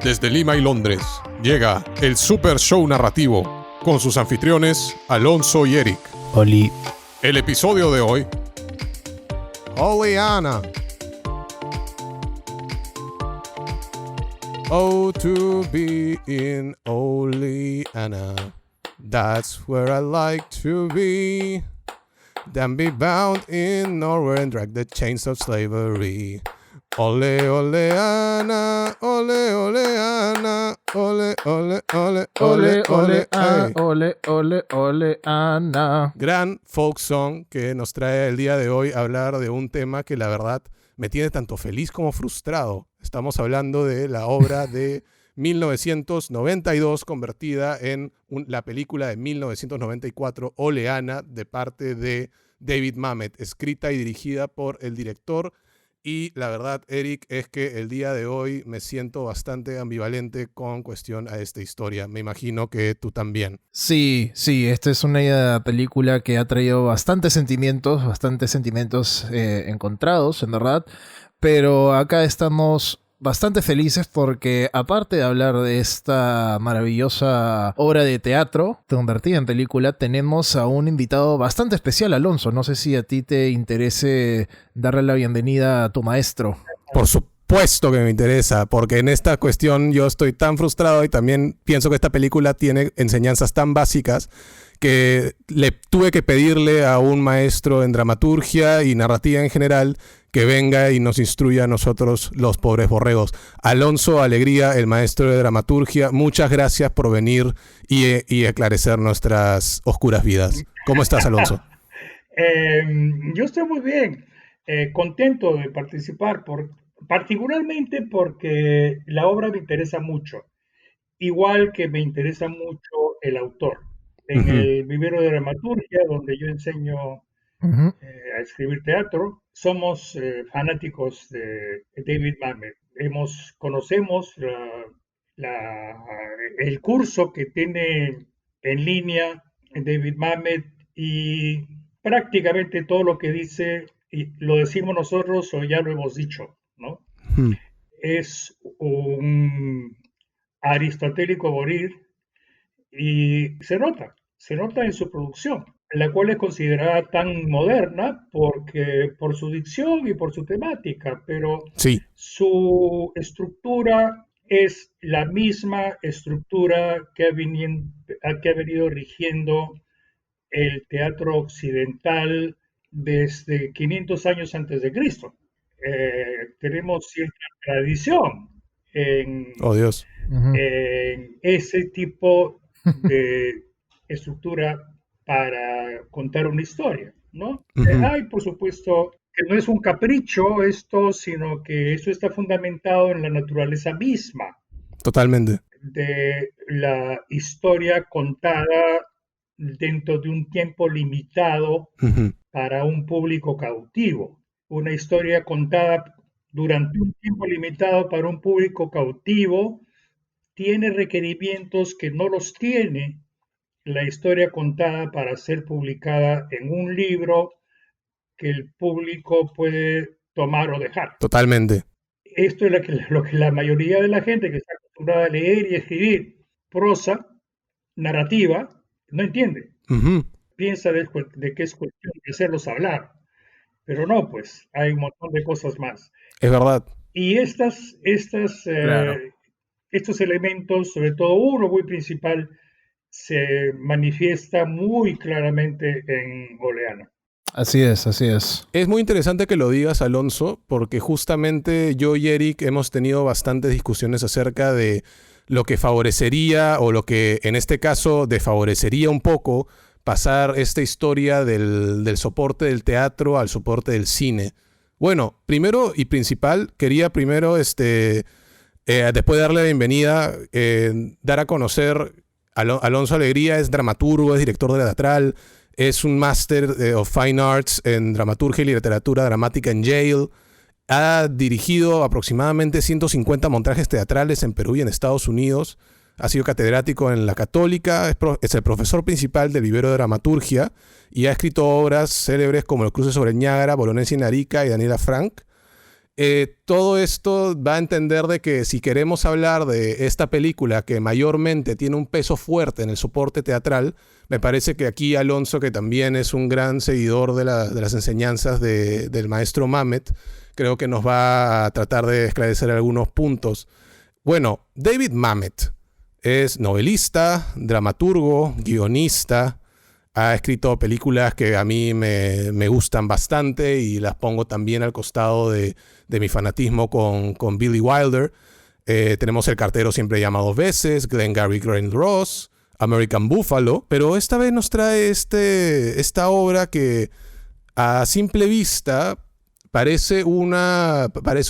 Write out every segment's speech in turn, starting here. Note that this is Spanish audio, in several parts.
Desde Lima y Londres, llega el Super Show Narrativo, con sus anfitriones Alonso y Eric. Oli. El episodio de hoy... Oleana. Oh, to be in Oleana. That's where I like to be. Than be bound in Norway and drag the chains of slavery. Ole, ole, Ana, ole, ole, Ana, ole, ole, ole, ole, ole, ole, ole, ole, Ana. Gran folk song que nos trae el día de hoy a hablar de un tema que la verdad me tiene tanto feliz como frustrado. Estamos hablando de la obra de 1992 convertida en la película de 1994, Oleana, de parte de David Mamet, escrita y dirigida por el director. Y la verdad, Eric, es que el día de hoy me siento bastante ambivalente con cuestión a esta historia. Me imagino que tú también. Sí, esta es una película que ha traído bastantes sentimientos encontrados, en verdad. Pero acá estamos bastante felices porque, aparte de hablar de esta maravillosa obra de teatro convertida en película, tenemos a un invitado bastante especial, Alonso. No sé si a ti te interese darle la bienvenida a tu maestro. Por supuesto que me interesa, porque en esta cuestión yo estoy tan frustrado y también pienso que esta película tiene enseñanzas tan básicas que le tuve que pedirle a un maestro en dramaturgia y narrativa en general que venga y nos instruya a nosotros, los pobres borregos. Alonso Alegría, el maestro de dramaturgia, muchas gracias por venir y esclarecer nuestras oscuras vidas. ¿Cómo estás, Alonso? Yo estoy muy bien, contento de participar, particularmente porque la obra me interesa mucho, igual que me interesa mucho el autor. En el vivero de dramaturgia, donde yo enseño a escribir teatro, somos fanáticos de David Mamet. Conocemos el curso que tiene en línea David Mamet, y prácticamente todo lo que dice lo decimos nosotros o ya lo hemos dicho, ¿no? Es un aristotélico morir y se nota en su producción, la cual es considerada tan moderna por su dicción y por su temática, pero sí, su estructura es la misma estructura que ha venido rigiendo el teatro occidental desde 500 años antes de Cristo. Tenemos cierta tradición en ese tipo de estructura para contar una historia, ¿no? Hay, por supuesto, que no es un capricho esto, sino que eso está fundamentado en la naturaleza misma. Totalmente. De la historia contada dentro de un tiempo limitado para un público cautivo. Una historia contada durante un tiempo limitado para un público cautivo tiene requerimientos que no los tiene la historia contada para ser publicada en un libro que el público puede tomar o dejar. Totalmente. Esto es lo que la mayoría de la gente que está acostumbrada a leer y escribir prosa, narrativa, no entiende. Piensa de que es cuestión de hacerlos hablar, pero no, pues hay un montón de cosas más. Es verdad. Y Claro. Estos elementos, sobre todo uno muy principal, se manifiesta muy claramente en Oleana. Así es. Es muy interesante que lo digas, Alonso, porque justamente yo y Eric hemos tenido bastantes discusiones acerca de lo que favorecería, o lo que en este caso desfavorecería un poco, pasar esta historia del soporte del teatro al soporte del cine. Bueno, primero y principal, quería después de darle la bienvenida, dar a conocer Alonso Alegría es dramaturgo, es director teatral, es un Master of Fine Arts en dramaturgia y literatura dramática en Yale. Ha dirigido aproximadamente 150 montajes teatrales en Perú y en Estados Unidos. Ha sido catedrático en la Católica, es el profesor principal del vivero de dramaturgia y ha escrito obras célebres como El cruce sobre el Niágara, Bolognesi en Arica y Daniela Frank. todo esto va a entender de que si queremos hablar de esta película que mayormente tiene un peso fuerte en el soporte teatral, me parece que aquí Alonso, que también es un gran seguidor de las enseñanzas del maestro Mamet, creo que nos va a tratar de esclarecer algunos puntos. Bueno, David Mamet es novelista, dramaturgo, guionista. Ha escrito películas que a mí me gustan bastante y las pongo también al costado de mi fanatismo con Billy Wilder. Tenemos El cartero siempre llama dos veces, Glengarry Glen Ross, American Buffalo, pero esta vez nos trae esta obra que a simple vista parece un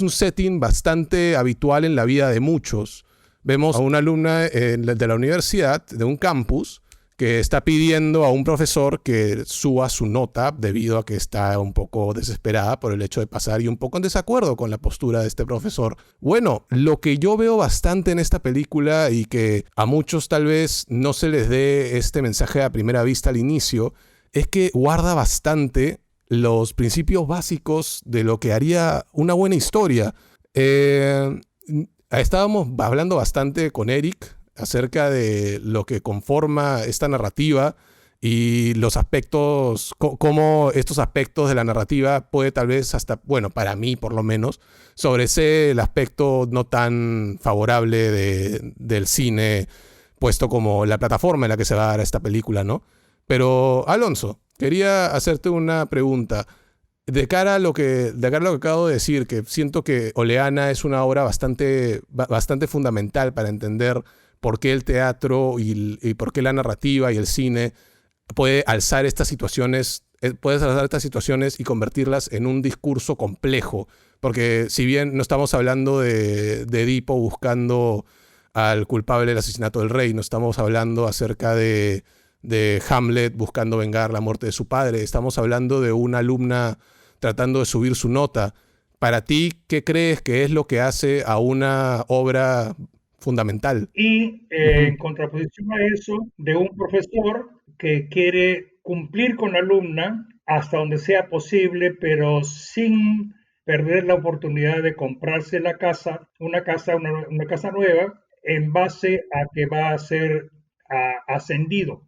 setting bastante habitual en la vida de muchos. Vemos a una alumna de la universidad, de un campus, que está pidiendo a un profesor que suba su nota debido a que está un poco desesperada por el hecho de pasar y un poco en desacuerdo con la postura de este profesor. Bueno, lo que yo veo bastante en esta película y que a muchos tal vez no se les dé este mensaje a primera vista al inicio, es que guarda bastante los principios básicos de lo que haría una buena historia. Estábamos hablando bastante con Eric acerca de lo que conforma esta narrativa y los aspectos, cómo estos aspectos de la narrativa puede tal vez hasta, bueno, para mí por lo menos, sobreser el aspecto no tan favorable del cine puesto como la plataforma en la que se va a dar esta película, ¿no? Pero, Alonso, quería hacerte una pregunta. De cara a lo que acabo de decir, que siento que Oleana es una obra bastante fundamental para entender por qué el teatro y por qué la narrativa y el cine puede alzar estas situaciones y convertirlas en un discurso complejo. Porque si bien no estamos hablando de Edipo buscando al culpable del asesinato del rey, no estamos hablando acerca de Hamlet buscando vengar la muerte de su padre, estamos hablando de una alumna tratando de subir su nota. Para ti, ¿qué crees que es lo que hace a una obra fundamental? Y en contraposición a eso, de un profesor que quiere cumplir con la alumna hasta donde sea posible, pero sin perder la oportunidad de comprarse una casa nueva, en base a que va a ser ascendido.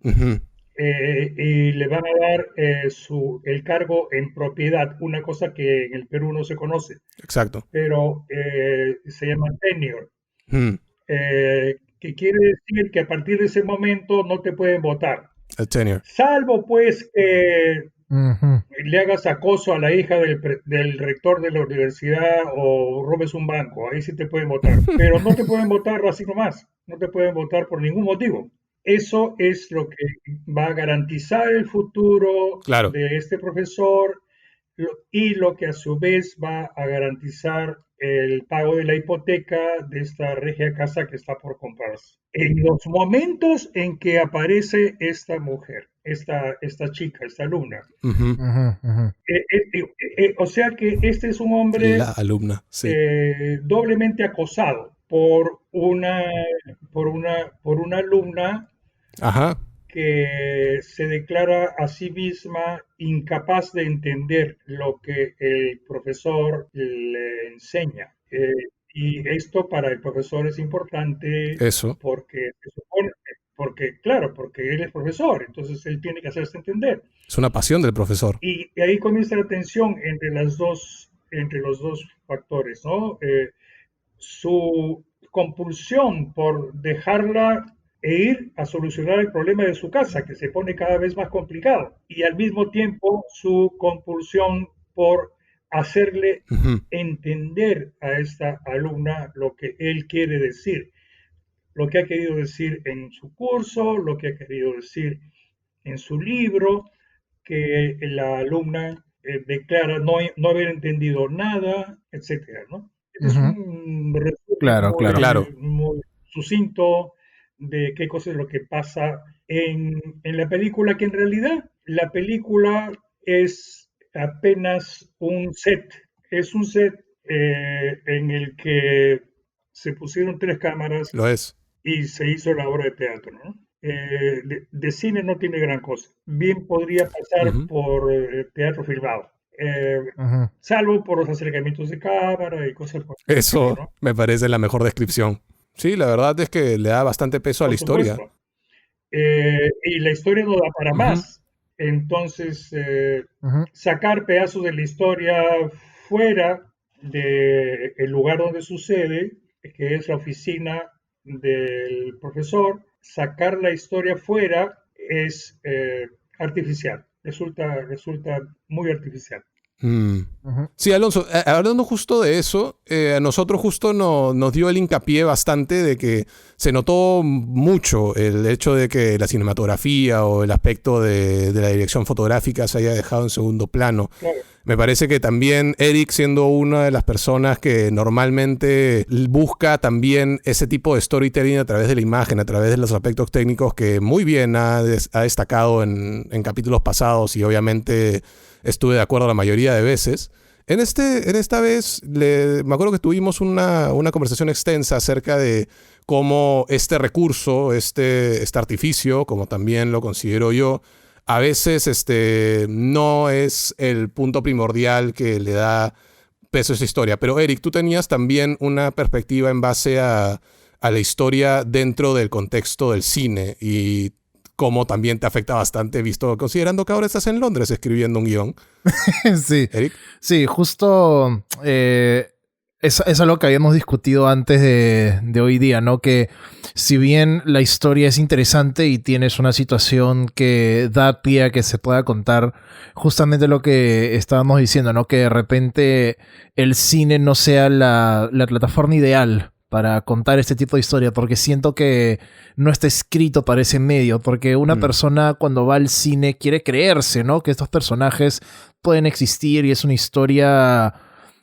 Y le van a dar el cargo en propiedad, una cosa que en el Perú no se conoce. Exacto. Pero se llama tenure. Que quiere decir que a partir de ese momento no te pueden votar. El tenure. Salvo pues que le hagas acoso a la hija del rector de la universidad o robes un banco, ahí sí te pueden votar. Pero no te pueden votar así nomás, no te pueden votar por ningún motivo. Eso es lo que va a garantizar el futuro de este profesor y lo que a su vez va a garantizar el pago de la hipoteca de esta regia casa que está por comprarse. En los momentos en que aparece esta mujer, esta chica, esta alumna. O sea que este es un hombre la alumna, sí. Doblemente acosado por una alumna. Ajá. Que se declara a sí misma incapaz de entender lo que el profesor le enseña. Y esto para el profesor es importante. Eso. Porque se supone, porque él es profesor, entonces él tiene que hacerse entender. Es una pasión del profesor. Y ahí comienza la tensión entre los dos factores, ¿no? Su compulsión por dejarla e ir a solucionar el problema de su casa, que se pone cada vez más complicado, y al mismo tiempo su compulsión por hacerle entender a esta alumna lo que él quiere decir, lo que ha querido decir en su curso, lo que ha querido decir en su libro, que la alumna declara no haber entendido nada, etcétera, ¿no? Es un resumen muy sucinto de qué cosa es lo que pasa en la película, que en realidad la película es apenas un set. Es un set en el que se pusieron 3 cámaras. Lo es. Y se hizo la obra de teatro, ¿no? De cine no tiene gran cosa. Bien podría pasar por teatro filmado. salvo por los acercamientos de cámara y cosas por Eso, ¿no? me parece la mejor descripción. Sí, la verdad es que le da bastante peso a la historia. Y la historia no da para más. Entonces, sacar pedazos de la historia fuera del lugar donde sucede, que es la oficina del profesor, sacar la historia fuera es artificial, resulta muy artificial. Sí, Alonso, hablando justo de eso, a nosotros justo nos dio el hincapié bastante de que se notó mucho el hecho de que la cinematografía o el aspecto de la dirección fotográfica se haya dejado en segundo plano. Claro. Me parece que también Eric, siendo una de las personas que normalmente busca también ese tipo de storytelling a través de la imagen, a través de los aspectos técnicos que muy bien ha destacado en capítulos pasados y obviamente estuve de acuerdo la mayoría de veces. En esta vez, me acuerdo que tuvimos una conversación extensa acerca de cómo este recurso, este artificio, como también lo considero yo, a veces no es el punto primordial que le da peso a esa historia. Pero Eric, tú tenías también una perspectiva en base a la historia dentro del contexto del cine y cómo también te afecta bastante, considerando que ahora estás en Londres escribiendo un guión. Sí. Eric. Sí, justo es algo que habíamos discutido antes de hoy día, ¿no? Que si bien la historia es interesante y tienes una situación que da pie a que se pueda contar, justamente lo que estábamos diciendo, ¿no? Que de repente el cine no sea la plataforma ideal para contar este tipo de historia, porque siento que no está escrito para ese medio, porque una persona cuando va al cine quiere creerse, ¿no? Que estos personajes pueden existir y es una historia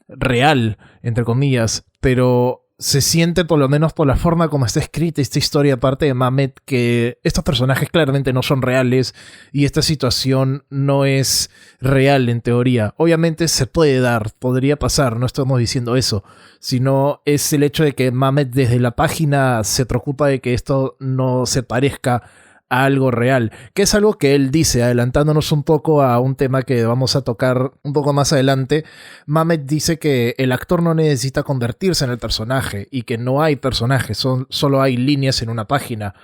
real, entre comillas, pero se siente, por lo menos por la forma como está escrita esta historia, aparte de Mamet, que estos personajes claramente no son reales y esta situación no es real en teoría. Obviamente se puede dar, podría pasar, no estamos diciendo eso, sino es el hecho de que Mamet desde la página se preocupa de que esto no se parezca a algo real, que es algo que él dice, adelantándonos un poco a un tema que vamos a tocar un poco más adelante. Mamet dice que el actor no necesita convertirse en el personaje y que no hay personajes, solo hay líneas en una página.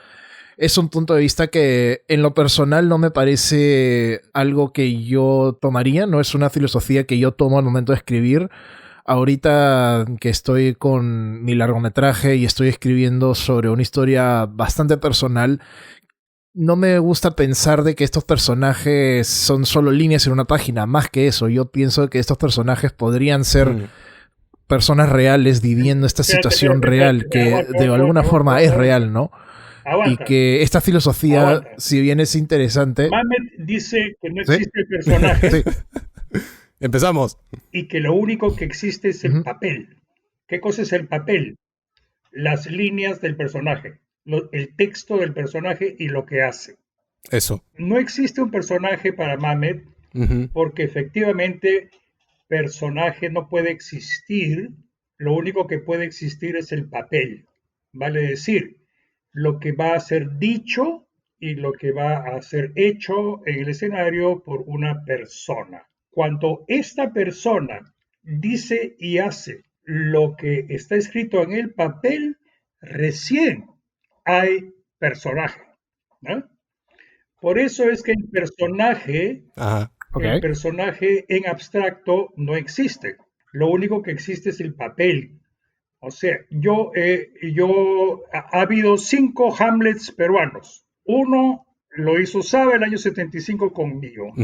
Es un punto de vista que en lo personal no me parece algo que yo tomaría, no es una filosofía que yo tomo al momento de escribir. Ahorita que estoy con mi largometraje y estoy escribiendo sobre una historia bastante personal, no me gusta pensar de que estos personajes son solo líneas en una página. Más que eso, yo pienso que estos personajes podrían ser personas reales viviendo esta situación real, que de alguna forma es real, ¿no? Y que esta filosofía, si bien es interesante... Mamet dice que no existe el personaje. Sí. Empezamos. Y que lo único que existe es el papel. ¿Qué cosa es el papel? Las líneas del personaje, el texto del personaje y lo que hace. Eso. No existe un personaje para Mamet porque efectivamente personaje no puede existir. Lo único que puede existir es el papel. Vale decir, lo que va a ser dicho y lo que va a ser hecho en el escenario por una persona. Cuando esta persona dice y hace lo que está escrito en el papel, recién hay personaje, ¿no? Por eso es que el personaje en abstracto no existe. Lo único que existe es el papel. O sea, ha habido 5 Hamlets peruanos. Uno lo hizo Saba el año 75 conmigo.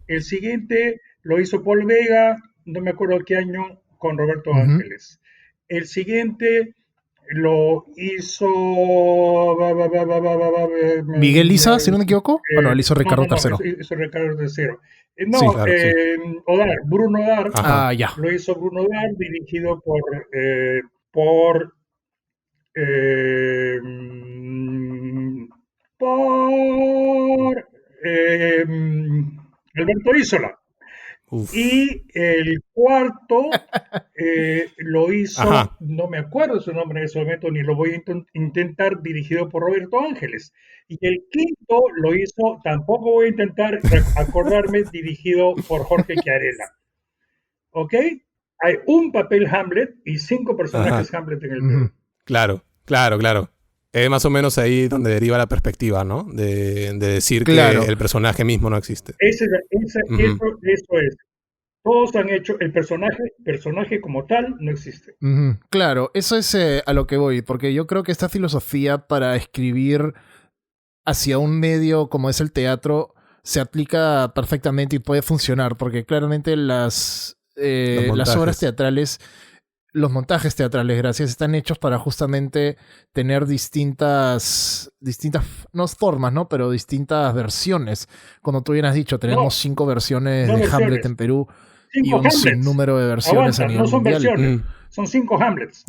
El siguiente lo hizo Paul Vega, no me acuerdo qué año, con Roberto Ángeles. El siguiente lo hizo Miguel Lisa, si no me equivoco. Bueno, lo hizo Ricardo III. Hizo Ricardo III. Sí, claro, Odar, Bruno Odar. Ya. Lo hizo Bruno Odar, dirigido por Alberto Isola. Uf. Y el cuarto lo hizo, no me acuerdo su nombre en ese momento, ni lo voy a intentar, dirigido por Roberto Ángeles. Y el quinto lo hizo, tampoco voy a intentar acordarme, dirigido por Jorge Chiarella. ¿ok? Hay un papel Hamlet y 5 personajes Ajá. Hamlet en el Perú. Claro, claro, claro. Es más o menos ahí donde deriva la perspectiva, ¿no? De decir que Claro. el personaje mismo no existe. Ujú. Eso es. Todos han hecho, el personaje como tal no existe. Claro, eso es a lo que voy, porque yo creo que esta filosofía para escribir hacia un medio como es el teatro se aplica perfectamente y puede funcionar, porque claramente Los las obras montajes. teatrales, los montajes teatrales, gracias, están hechos para justamente tener distintas, no formas, ¿no? Pero distintas versiones. Como tú bien has dicho, tenemos No, 5 versiones no de Hamlet en versiones. Perú y 5 un Hamlets. sinnúmero de versiones a Aguanta, nivel no son mundial. versiones. Son 5 Hamlets.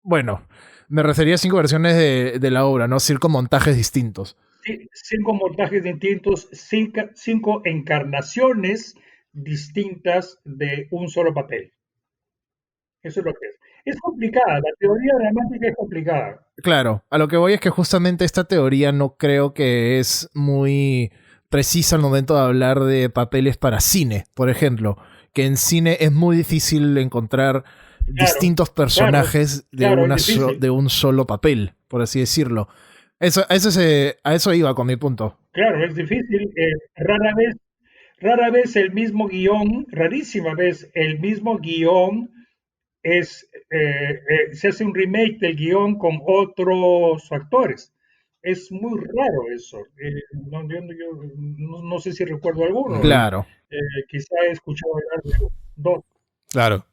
Bueno, me refería a 5 versiones de la obra, ¿no? 5 montajes distintos. 5 montajes distintos, 5 encarnaciones distintas de un solo papel. Eso es lo que es. Es complicada, la teoría dramática es complicada. Claro, a lo que voy es que justamente esta teoría no creo que es muy precisa al momento de hablar de papeles para cine, por ejemplo, que en cine es muy difícil encontrar Claro, distintos claro, personajes claro, es difícil. de un solo papel, por así decirlo. A eso iba con mi punto. Claro, es difícil. Rara vez el mismo guión, rarísima vez el mismo guión se hace un remake del guión con otros actores. Es muy raro eso. No sé si recuerdo alguno. Ujú. Claro. Quizá he escuchado hablar de 2. Claro.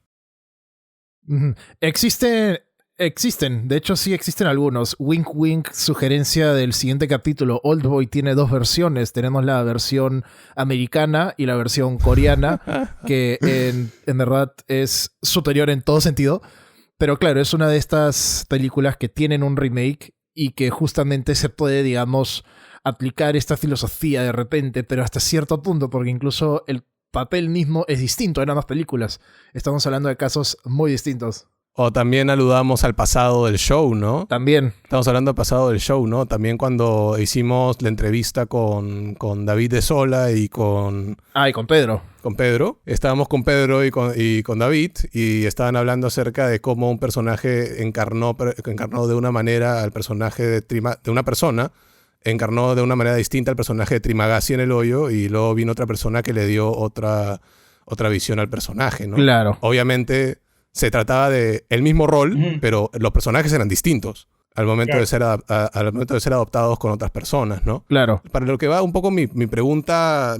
Ujú. Existen, de hecho sí existen algunos. Wink Wink, sugerencia del siguiente capítulo. Oldboy tiene 2 versiones. Tenemos la versión americana y la versión coreana, que en verdad es superior en todo sentido. Pero claro, es una de estas películas que tienen un remake y que justamente se puede, digamos, aplicar esta filosofía de repente, pero hasta cierto punto, porque incluso el papel mismo es distinto en ambas películas. Estamos hablando de casos muy distintos. O también aludamos al pasado del show, ¿no? También. Estamos hablando del pasado del show, ¿no? También cuando hicimos la entrevista con David de Sola y Y con Pedro. con Pedro. Estábamos con Pedro y con David y estaban hablando acerca de cómo un personaje encarnó de una manera al personaje de una persona, encarnó de una manera distinta al personaje de Trimagasi en El Hoyo y luego vino otra persona que le dio otra visión al personaje, ¿no? Claro. Obviamente se trataba de el mismo rol, pero los personajes eran distintos al momento, Claro. al momento de ser adoptados con otras personas, ¿no? Claro. Para lo que va un poco mi pregunta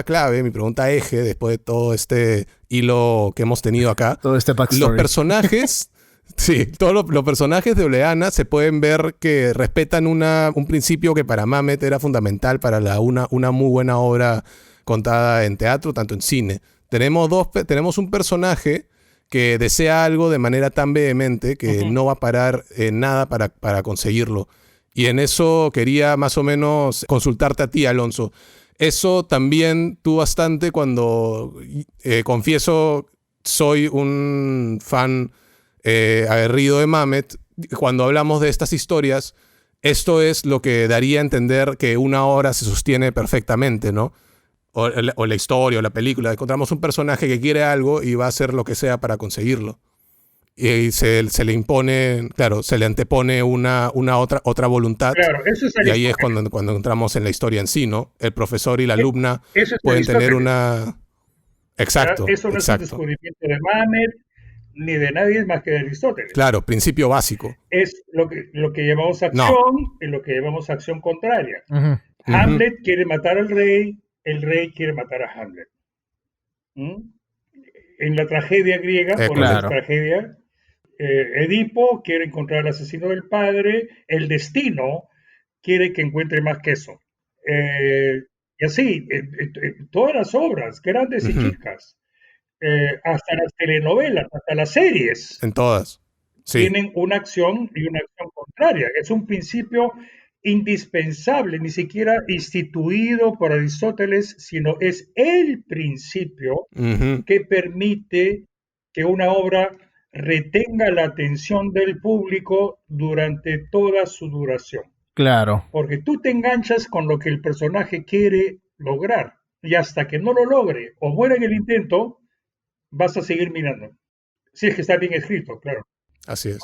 clave, mi pregunta eje, después de todo este hilo que hemos tenido acá. Todo este backstory. Los personajes, sí, todos los personajes de Oleana se pueden ver que respetan un principio que para Mamet era fundamental para una muy buena obra contada en teatro, tanto en cine. Tenemos un personaje que desea algo de manera tan vehemente que no va a parar en nada para conseguirlo. Y en eso quería más o menos consultarte a ti, Alonso. Eso también tú bastante cuando, confieso, soy un fan aguerrido de Mamet. Cuando hablamos de estas historias, esto es lo que daría a entender que una obra se sostiene perfectamente, ¿no? O la historia o la película. Encontramos un personaje que quiere algo y va a hacer lo que sea para conseguirlo. Y se le impone, claro, se le antepone una otra voluntad. Claro, eso es Y ahí es Aristóteles. cuando entramos en la historia en sí, ¿no? El profesor y la alumna Eso es pueden tener Aristóteles. una... Exacto, Eso no es un exacto. descubrimiento de Mamet ni de nadie más que de Aristóteles. Claro, principio básico. Es lo que llamamos No. acción y lo que llamamos acción contraria. Ujú. Hamlet quiere matar al rey, el rey quiere matar a Hamlet. ¿Mm? En la tragedia griega, por Claro. esa tragedia, Edipo quiere encontrar al asesino del padre, el destino quiere que encuentre más queso. Y así, todas las obras, grandes y chicas, hasta las telenovelas, hasta las series, En todas. Sí. tienen una acción y una acción contraria. Es un principio indispensable, ni siquiera instituido por Aristóteles, sino es el principio que permite que una obra retenga la atención del público durante toda su duración. Claro. Porque tú te enganchas con lo que el personaje quiere lograr. y hasta que no lo logre o muera en el intento, vas a seguir mirando. Si es que está bien escrito, claro. Así es.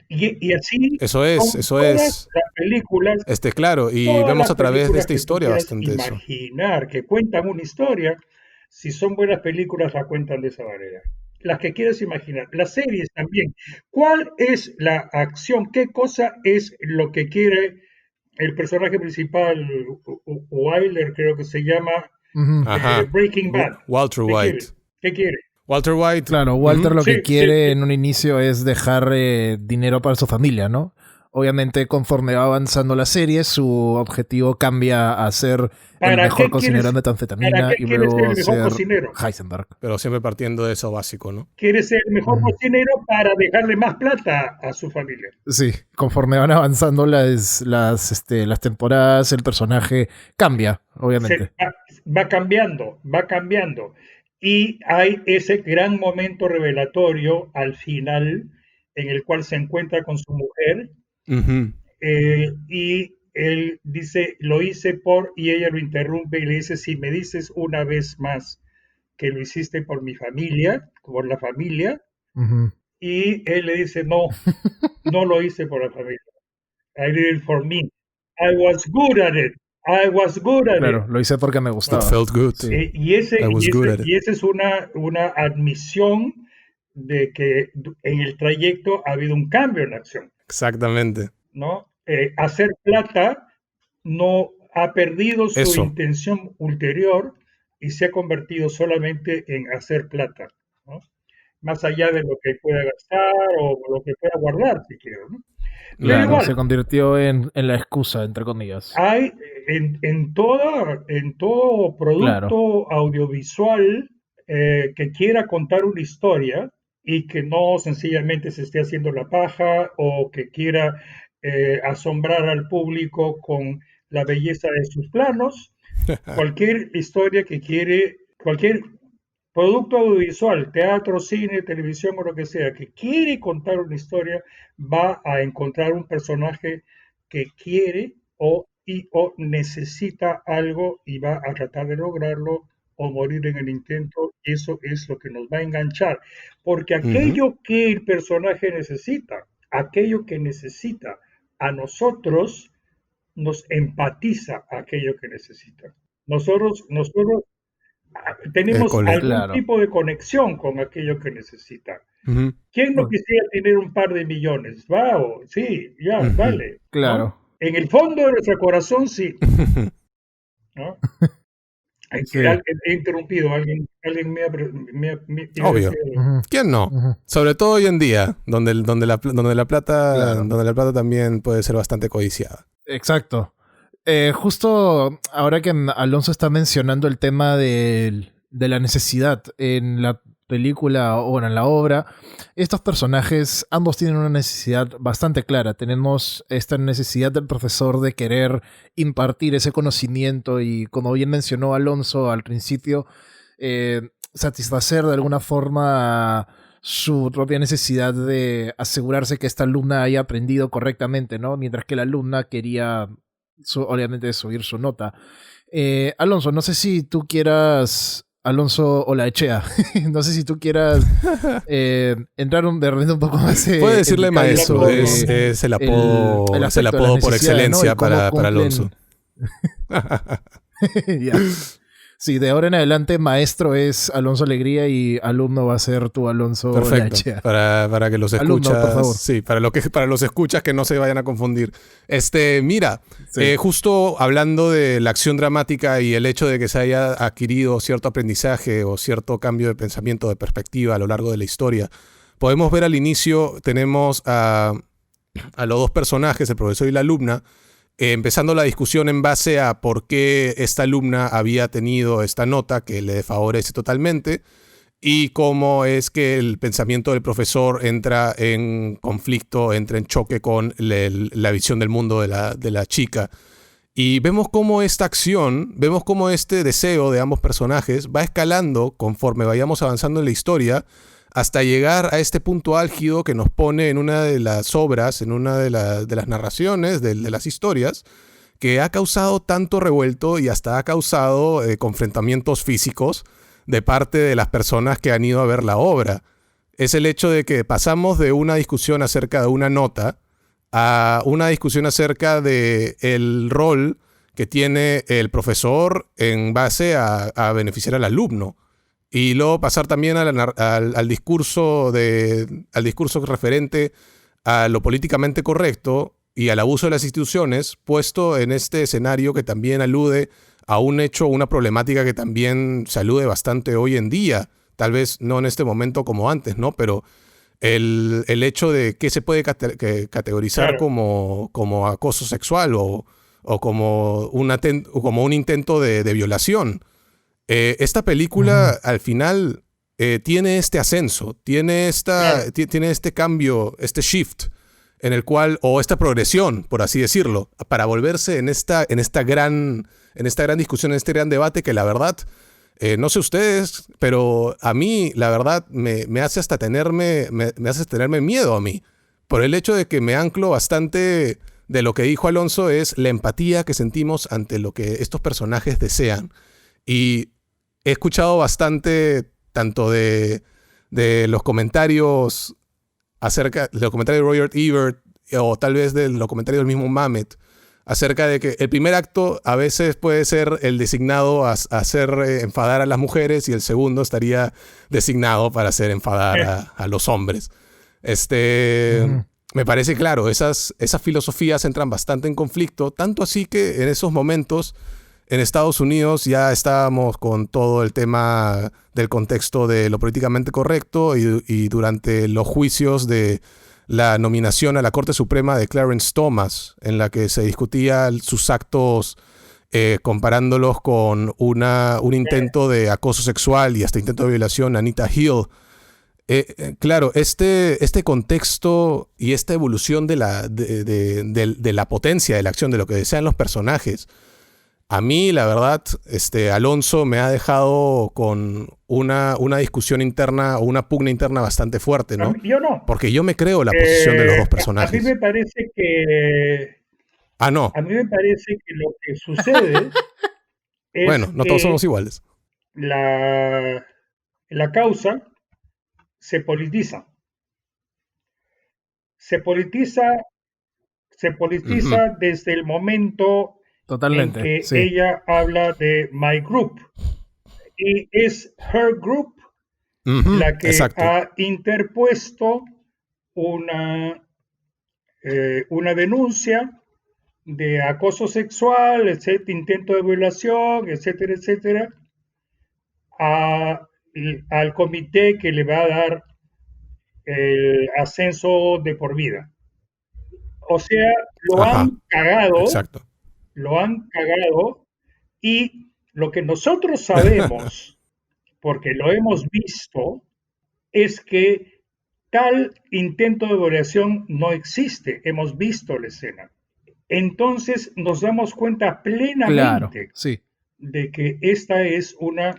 Y así Eso es. las películas. Claro, y vemos a través de esta historia bastante eso. Imaginar que cuentan una historia, si son buenas películas, la cuentan de esa manera. Las que quieres imaginar. Las series también. ¿Cuál es la acción? ¿Qué cosa es lo que quiere el personaje principal, Wilder, creo que se llama, Breaking Bad? Walter White. ¿Qué quiere? Walter White. Claro, Walter lo que quiere en un inicio es dejar dinero para su familia, ¿no? Obviamente, conforme va avanzando la serie, su objetivo cambia a ser el mejor cocinero de metanfetamina y luego ser cocinero? Heisenberg. Pero siempre partiendo de eso básico, ¿no? Quiere ser el mejor cocinero para dejarle más plata a su familia. Sí, conforme van avanzando las temporadas, el personaje cambia, obviamente. Va cambiando. Y hay ese gran momento revelatorio al final en el cual se encuentra con su mujer y él dice, lo hice por, y ella lo interrumpe y le dice, si me dices una vez más que lo hiciste por mi familia, por la familia, y él le dice, no lo hice por la familia. I did it for me. I was good at it. Claro, lo hice porque me gustaba. It felt good. Sí. Y esa es una admisión de que en el trayecto ha habido un cambio en la acción. Exactamente. ¿No? Hacer plata no ha perdido su intención ulterior y se ha convertido solamente en hacer plata, ¿no? Más allá de lo que pueda gastar o lo que pueda guardar, si quiero, ¿no? Claro, igual, se convirtió en la excusa, entre comillas. Hay en todo producto audiovisual que quiera contar una historia y que no sencillamente se esté haciendo la paja o que quiera asombrar al público con la belleza de sus planos. Cualquier historia que quiere, cualquier producto audiovisual, teatro, cine, televisión o lo que sea, que quiere contar una historia, va a encontrar un personaje que quiere o necesita algo y va a tratar de lograrlo o morir en el intento. Eso es lo que nos va a enganchar, porque aquello que el personaje necesita, aquello que necesita a nosotros, nos empatiza a aquello que necesita. Nosotros tenemos algún tipo de conexión con aquello que necesita. ¿Quién no quisiera tener un par de millones? Sí, ya, dale. Claro. ¿No? En el fondo de nuestro corazón, sí. ¿No? Sí. He interrumpido, alguien me obvio. ¿Quién no? Sobre todo hoy en día, donde la plata también puede ser bastante codiciada. Exacto. Justo ahora que Alonso está mencionando el tema de la necesidad en la película o en la obra, estos personajes ambos tienen una necesidad bastante clara. Tenemos esta necesidad del profesor de querer impartir ese conocimiento y, como bien mencionó Alonso al principio, satisfacer de alguna forma su propia necesidad de asegurarse que esta alumna haya aprendido correctamente, ¿no? Mientras que la alumna quería obviamente subir su nota. Alonso, no sé si tú quieras... Alonso Olaechea, no sé si tú quieras entrar de repente un poco más. Puede decirle maestro, es el apodo por excelencia, ¿no? para Alonso. Ya. Sí, de ahora en adelante maestro es Alonso Alegría y alumno va a ser tu Alonso Olaechea. Para que los escuchas, alumno, por favor. Sí, para los escuchas que no se vayan a confundir. Mira, sí. Justo hablando de la acción dramática y el hecho de que se haya adquirido cierto aprendizaje o cierto cambio de pensamiento, de perspectiva a lo largo de la historia, podemos ver al inicio, tenemos a los dos personajes, el profesor y la alumna, empezando la discusión en base a por qué esta alumna había tenido esta nota que le desfavorece totalmente y cómo es que el pensamiento del profesor entra en conflicto, entra en choque con la visión del mundo de la chica. Y vemos cómo esta acción, vemos cómo este deseo de ambos personajes va escalando conforme vayamos avanzando en la historia hasta llegar a este punto álgido que nos pone en una de las obras, en una de las narraciones, de las historias, que ha causado tanto revuelto y hasta ha causado confrontamientos físicos de parte de las personas que han ido a ver la obra. Es el hecho de que pasamos de una discusión acerca de una nota a una discusión acerca de el rol que tiene el profesor en base a beneficiar al alumno. Y luego pasar también al discurso referente a lo políticamente correcto y al abuso de las instituciones, puesto en este escenario que también alude a un hecho, una problemática que también se alude bastante hoy en día. Tal vez no en este momento como antes, ¿no? Pero el hecho de qué se puede categorizar como acoso sexual o como un intento de violación. Esta película al final tiene este ascenso, tiene este cambio, este shift en el cual, o esta progresión, por así decirlo, para volverse en esta gran discusión, en este gran debate que la verdad, no sé ustedes, pero a mí la verdad me hace hasta tenerme miedo a mí, por el hecho de que me anclo bastante de lo que dijo Alonso, es la empatía que sentimos ante lo que estos personajes desean. Y he escuchado bastante tanto de los comentarios acerca de los comentarios de Roger Ebert o tal vez de los comentarios del mismo Mamet acerca de que el primer acto a veces puede ser el designado a hacer enfadar a las mujeres y el segundo estaría designado para hacer enfadar a los hombres. Me parece claro, esas filosofías entran bastante en conflicto, tanto así que en esos momentos en Estados Unidos ya estábamos con todo el tema del contexto de lo políticamente correcto y durante los juicios de la nominación a la Corte Suprema de Clarence Thomas, en la que se discutía sus actos comparándolos con un intento de acoso sexual y hasta intento de violación a Anita Hill. Claro, este contexto y esta evolución de la potencia de la acción, de lo que desean los personajes, a mí, la verdad, Alonso me ha dejado con una discusión interna o una pugna interna bastante fuerte, ¿no? Yo no. Porque yo me creo la posición de los dos personajes. A mí me parece que... no. A mí me parece que lo que sucede es bueno, no todos somos iguales. La causa se politiza. Se politiza desde el momento totalmente, en que sí. ella habla de my group. Y es her group la que ha interpuesto una denuncia de acoso sexual, intento de violación, etcétera, etcétera, al comité que le va a dar el ascenso de por vida. O sea, lo han cagado. Exacto. Lo han cagado y lo que nosotros sabemos, porque lo hemos visto, es que tal intento de violación no existe. Hemos visto la escena. Entonces nos damos cuenta plenamente de que esta es una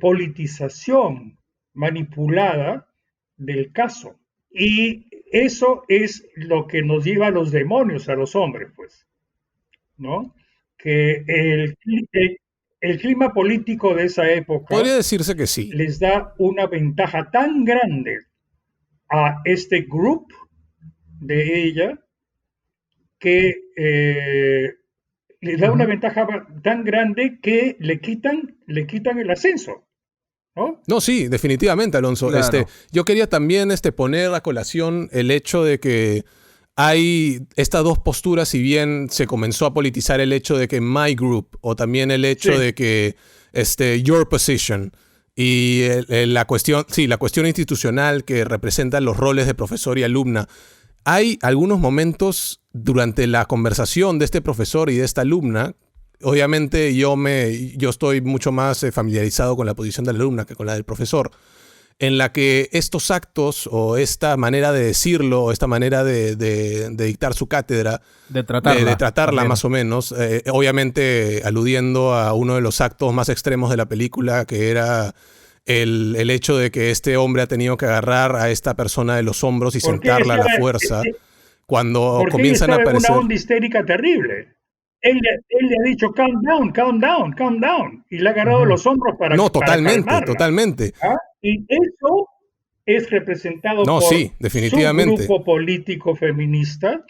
politización manipulada del caso. Y eso es lo que nos lleva a los demonios, a los hombres, pues. ¿No? Que el clima político de esa época podría decirse que sí, les da una ventaja tan grande a este grupo de ella que les da una ventaja tan grande que le quitan el ascenso. No, sí, definitivamente, Alonso. Claro. Yo quería también poner a colación el hecho de que hay estas dos posturas, si bien se comenzó a politizar el hecho de que my group o también el hecho de que your position y la cuestión institucional que representa los roles de profesor y alumna. Hay algunos momentos durante la conversación de este profesor y de esta alumna. Obviamente yo estoy mucho más familiarizado con la posición de la alumna que con la del profesor, en la que estos actos o esta manera de decirlo, o esta manera de dictar su cátedra, de tratarla más o menos, obviamente aludiendo a uno de los actos más extremos de la película, que era el hecho de que este hombre ha tenido que agarrar a esta persona de los hombros y sentarla a la fuerza, cuando comienzan a aparecer... una onda histérica terrible. él le ha dicho, calm down, calm down, calm down, y le ha agarrado los hombros No, para totalmente, calmarla. totalmente. ¿Ah? Y eso es representado No, por sí, su definitivamente. grupo político feminista,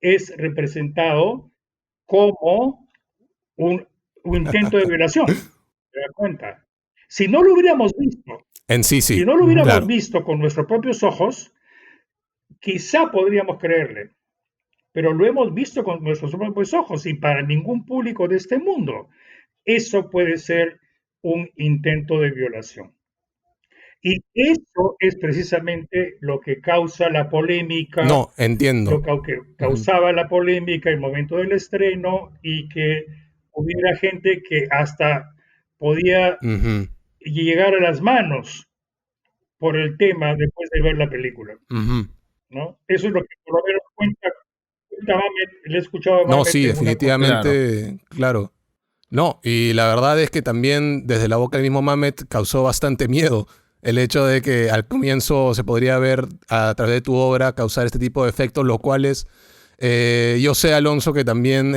es representado como un intento de violación. ¿Te das cuenta? Si no lo hubiéramos visto, En sí, si sí, no lo hubiéramos claro. visto con nuestros propios ojos, quizá podríamos creerle, pero lo hemos visto con nuestros propios ojos y para ningún público de este mundo eso puede ser un intento de violación. Y eso es precisamente lo que causa la polémica, No, entiendo. lo que causaba la polémica en el momento del estreno y que hubiera gente que hasta podía Ujú, llegar a las manos por el tema después de ver la película, ujú. ¿no? Eso es lo que por lo menos cuenta Mamet, le he escuchado a No, Mamet sí, en una conferencia. Claro. definitivamente, claro. No, y la verdad es que también desde la boca del mismo Mamet causó bastante miedo el hecho de que al comienzo se podría ver a través de tu obra causar este tipo de efectos, los cuales yo sé, Alonso, que también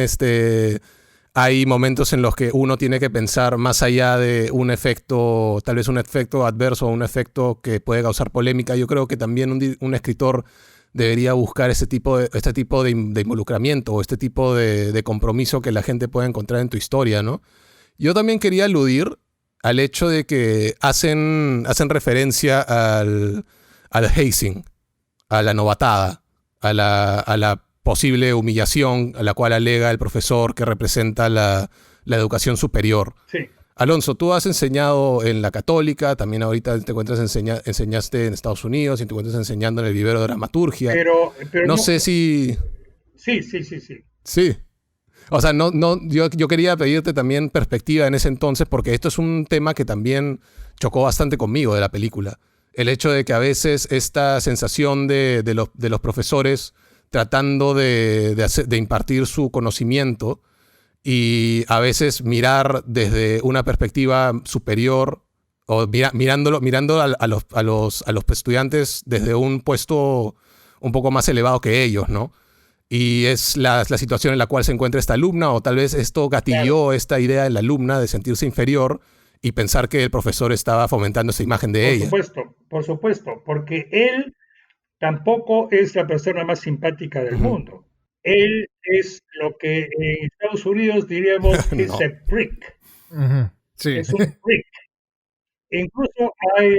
hay momentos en los que uno tiene que pensar más allá de un efecto, tal vez un efecto adverso o un efecto que puede causar polémica. Yo creo que también un escritor debería buscar este tipo de involucramiento o este tipo de compromiso que la gente puede encontrar en tu historia, ¿no? Yo también quería aludir al hecho de que hacen referencia al hazing, a la novatada, a la posible humillación a la cual alega el profesor que representa la educación superior. Sí, Alonso, tú has enseñado en la Católica, también ahorita te encuentras enseñaste en Estados Unidos y te encuentras enseñando en el vivero de dramaturgia. pero No no, sé si... sí, sí, sí, sí. Sí. O sea, yo quería pedirte también perspectiva en ese entonces porque esto es un tema que también chocó bastante conmigo de la película. El hecho de que a veces esta sensación de los profesores tratando de impartir su conocimiento y a veces mirar desde una perspectiva superior o mirando a los estudiantes desde un puesto un poco más elevado que ellos, ¿no? Y es la situación en la cual se encuentra esta alumna, o tal vez esto Claro, gatilló esta idea en la alumna de sentirse inferior y pensar que el profesor estaba fomentando esa imagen de ella. por supuesto, porque él tampoco es la persona más simpática del Ujú. mundo. Él es lo que en Estados Unidos diríamos, he's No. a prick, Ujú. Sí. es un prick. Incluso hay,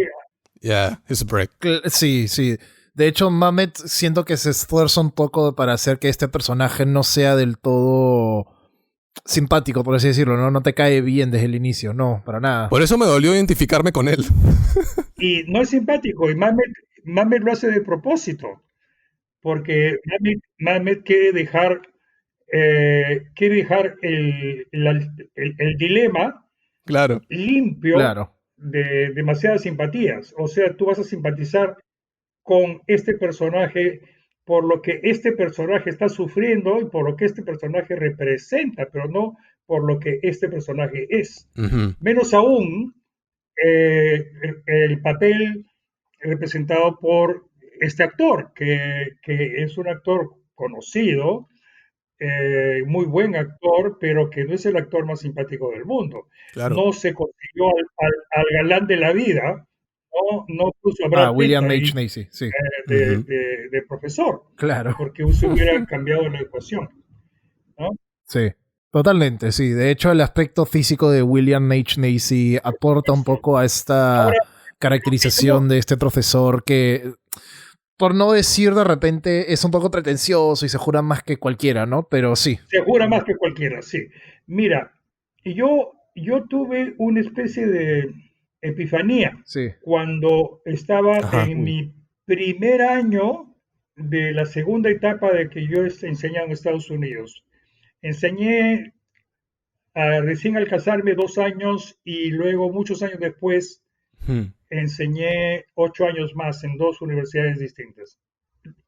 Yeah, it's a break. Sí, sí. De hecho, Mamet siento que se esfuerza un poco para hacer que este personaje no sea del todo simpático, por así decirlo, ¿no? No te cae bien desde el inicio, no, para nada. Por eso me dolió identificarme con él. y no es simpático, y Mamet lo hace de propósito, porque Mamet quiere dejar el dilema Claro. limpio Claro. de demasiadas simpatías. O sea, tú vas a simpatizar con este personaje por lo que este personaje está sufriendo y por lo que este personaje representa, pero no por lo que este personaje es. Ujú. Menos aún el papel representado por este actor, que es un actor conocido, muy buen actor, pero que no es el actor más simpático del mundo. Claro. No se consiguió al galán de la vida, no puso a Ah, Brad Pitt William ahí H. Macy, sí. Ujú. de profesor, Claro. porque se hubiera cambiado la ecuación, ¿no? Sí. Totalmente, sí. De hecho, el aspecto físico de William H. Macy aporta un poco a esta Ahora, caracterización de este profesor que, por no decir de repente, es un poco pretencioso y se jura más que cualquiera, ¿no? Pero sí. se jura más que cualquiera, sí. Mira, yo tuve una especie de epifanía Sí. cuando estaba Ajá. en Uy. mi primer año de la segunda etapa de que yo enseñaba en Estados Unidos. Enseñé recién al casarme 2 años y luego muchos años después Ujú. enseñé 8 años más en dos universidades distintas.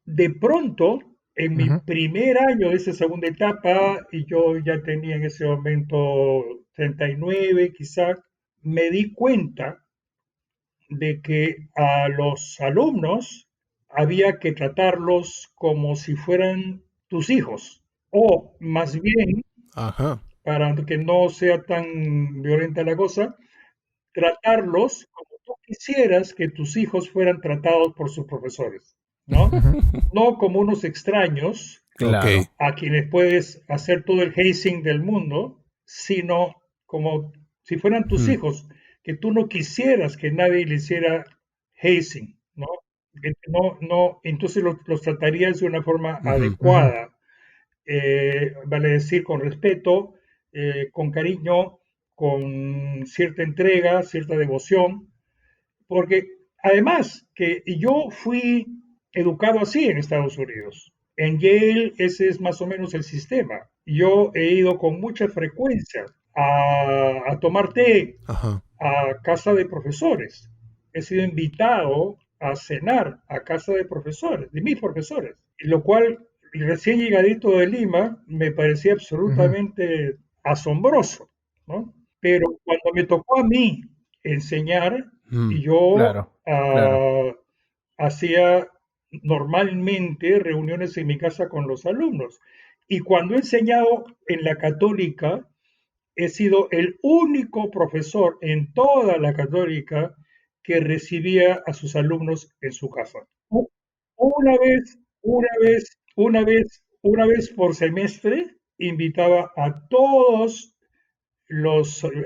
De pronto, en mi Ujú. primer año de esa segunda etapa, y yo ya tenía en ese momento 39 quizá, me di cuenta de que a los alumnos había que tratarlos como si fueran tus hijos, o más bien Ajá. para que no sea tan violenta la cosa, tratarlos como tú quisieras que tus hijos fueran tratados por sus profesores, ¿no? Ujú. No como unos extraños Ok. Claro. a quienes puedes hacer todo el hazing del mundo, sino como si fueran tus Ujú, hijos, que tú no quisieras que nadie le hiciera hazing, ¿no? Entonces los tratarías de una forma ujú, Ujú. adecuada, vale decir, con respeto, con cariño, con cierta entrega, cierta devoción, porque además que yo fui educado así en Estados Unidos. En Yale ese es más o menos el sistema. Yo he ido con mucha frecuencia a tomar té ajá. a casa de profesores. He sido invitado a cenar a casa de profesores, de mis profesores, lo cual recién llegadito de Lima me parecía Ujú. absolutamente asombroso, ¿no? Pero cuando me tocó a mí enseñar, Mm, yo Claro, claro. hacía normalmente reuniones en mi casa con los alumnos. Y cuando he enseñado en la católica, he sido el único profesor en toda la católica que recibía a sus alumnos en su casa. Una vez por semestre invitaba a todos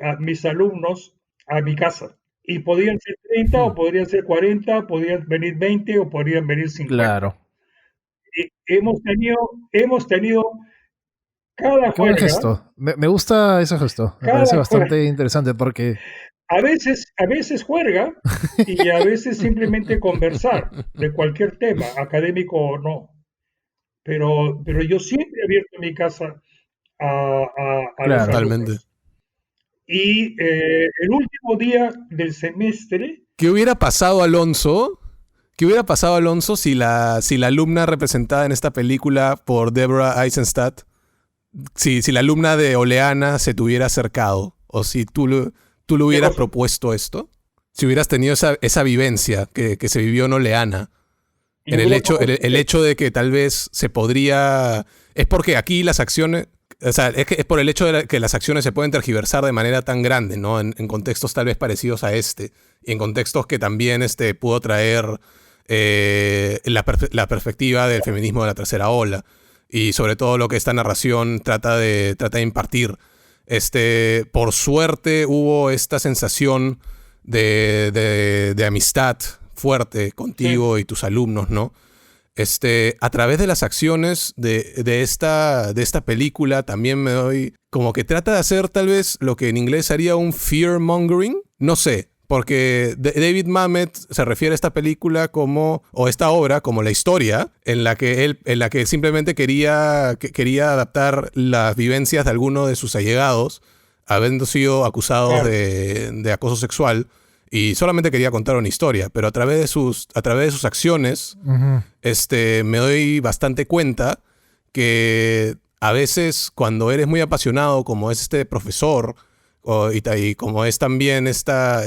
a mis alumnos a mi casa. Y podían ser 30 o ujú. podrían ser 40, podían venir 20 o podrían venir 50. Claro. Y hemos tenido cada Qué buen juerga, gesto. Me gusta ese gesto. Me parece cada juerga, bastante interesante porque... a veces juerga y a veces simplemente conversar de cualquier tema, académico o no. Pero yo siempre he abierto mi casa a los Claro. Totalmente. alumnos. Y el último día del semestre, ¿Qué hubiera pasado, Alonso? ¿Qué hubiera pasado, Alonso, si la alumna representada en esta película por Deborah Eisenstadt, si la alumna de Oleana se te hubiera acercado? O si tú le ¿qué hubieras cosa? propuesto esto. Si hubieras tenido esa vivencia que se vivió en Oleana. Y En yo el hubiera hecho, propuesto el que, hecho de que tal vez se podría. Es porque aquí las acciones. O sea, es por el hecho de que las acciones se pueden tergiversar de manera tan grande, ¿no? En contextos tal vez parecidos a este. Y en contextos que también pudo traer la perspectiva del feminismo de la tercera ola. Y sobre todo lo que esta narración trata de impartir. Por suerte hubo esta sensación de amistad fuerte sí, contigo y tus alumnos, ¿no? A través de las acciones de esta película también me doy como que trata de hacer tal vez lo que en inglés haría un fear mongering, no sé, porque David Mamet se refiere a esta película como, o esta obra como la historia en la que simplemente quería adaptar las vivencias de alguno de sus allegados, habiendo sido acusados claro. de acoso sexual, y solamente quería contar una historia, pero a través de sus acciones Ujú. me doy bastante cuenta que a veces cuando eres muy apasionado, como es este profesor, y como es también esta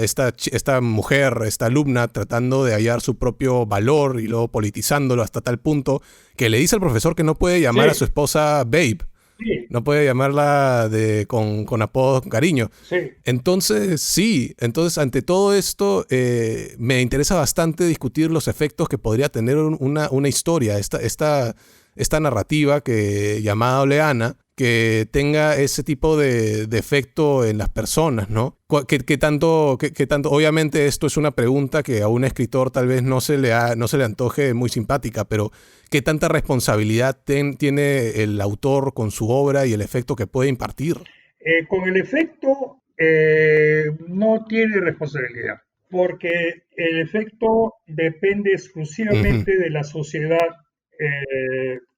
mujer, esta alumna, tratando de hallar su propio valor y luego politizándolo hasta tal punto que le dice al profesor que no puede llamar a su Sí, esposa Babe, sí, no puede llamarla con apodos, con cariño. sí. Entonces, sí, entonces ante todo esto me interesa bastante discutir los efectos que podría tener una historia, esta narrativa llamada Oleana, que tenga ese tipo de efecto en las personas, ¿no? ¿Qué tanto, qué tanto? Obviamente esto es una pregunta que a un escritor tal vez no se le antoje muy simpática, pero ¿qué tanta responsabilidad tiene el autor con su obra y el efecto que puede impartir? Con el efecto, no tiene responsabilidad, porque el efecto depende Ujú. exclusivamente de la sociedad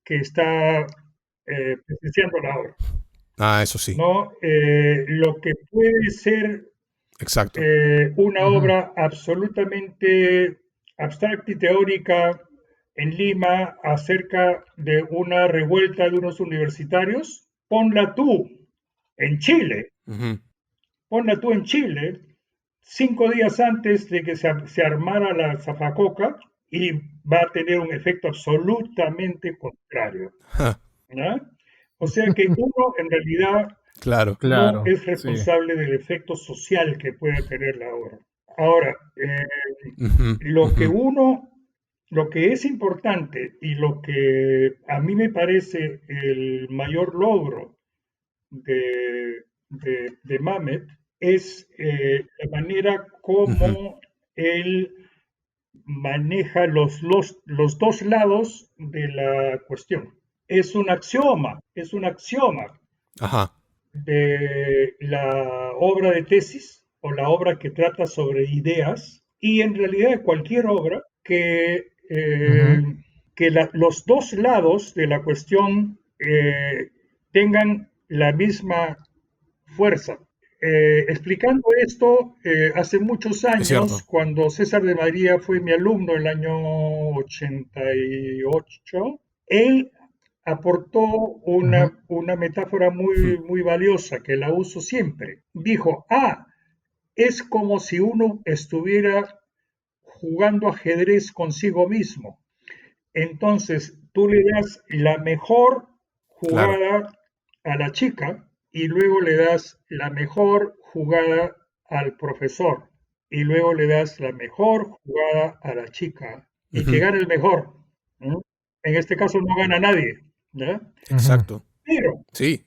que está presenciando la obra, Ah, eso sí, ¿no? Lo que puede ser exacto. una Ujú. obra absolutamente abstracta y teórica en Lima acerca de una revuelta de unos universitarios, ponla tú en Chile, Ujú. ponla tú en Chile, 5 días antes de que se armara la zafacoca y va a tener un efecto absolutamente contrario, Ja. ¿no? O sea que uno en realidad Claro. no Claro, es sí. responsable del efecto social que puede tener la obra. Ahora, Ujú, lo que ujú, uno, lo que es importante y lo que a mí me parece el mayor logro de Mamet es la manera ujú. como él maneja los dos lados de la cuestión. Es un axioma Ajá. de la obra de tesis o la obra que trata sobre ideas y en realidad de cualquier obra Ujú, que los dos lados de la cuestión tengan la misma fuerza. Explicando esto, hace muchos Es años, cierto. cuando César de María fue mi alumno en el año 88, él aportó ujú, una metáfora Ujú. muy valiosa que la uso siempre. Dijo, es como si uno estuviera jugando ajedrez consigo mismo. Entonces, tú le das la mejor Claro. jugada a la chica y luego le das la mejor jugada al profesor y luego le das la mejor jugada a la chica y que Ujú. gane el mejor. ¿No? En este caso no gana nadie. ¿Ya? ujú. Exacto. Pero, Sí.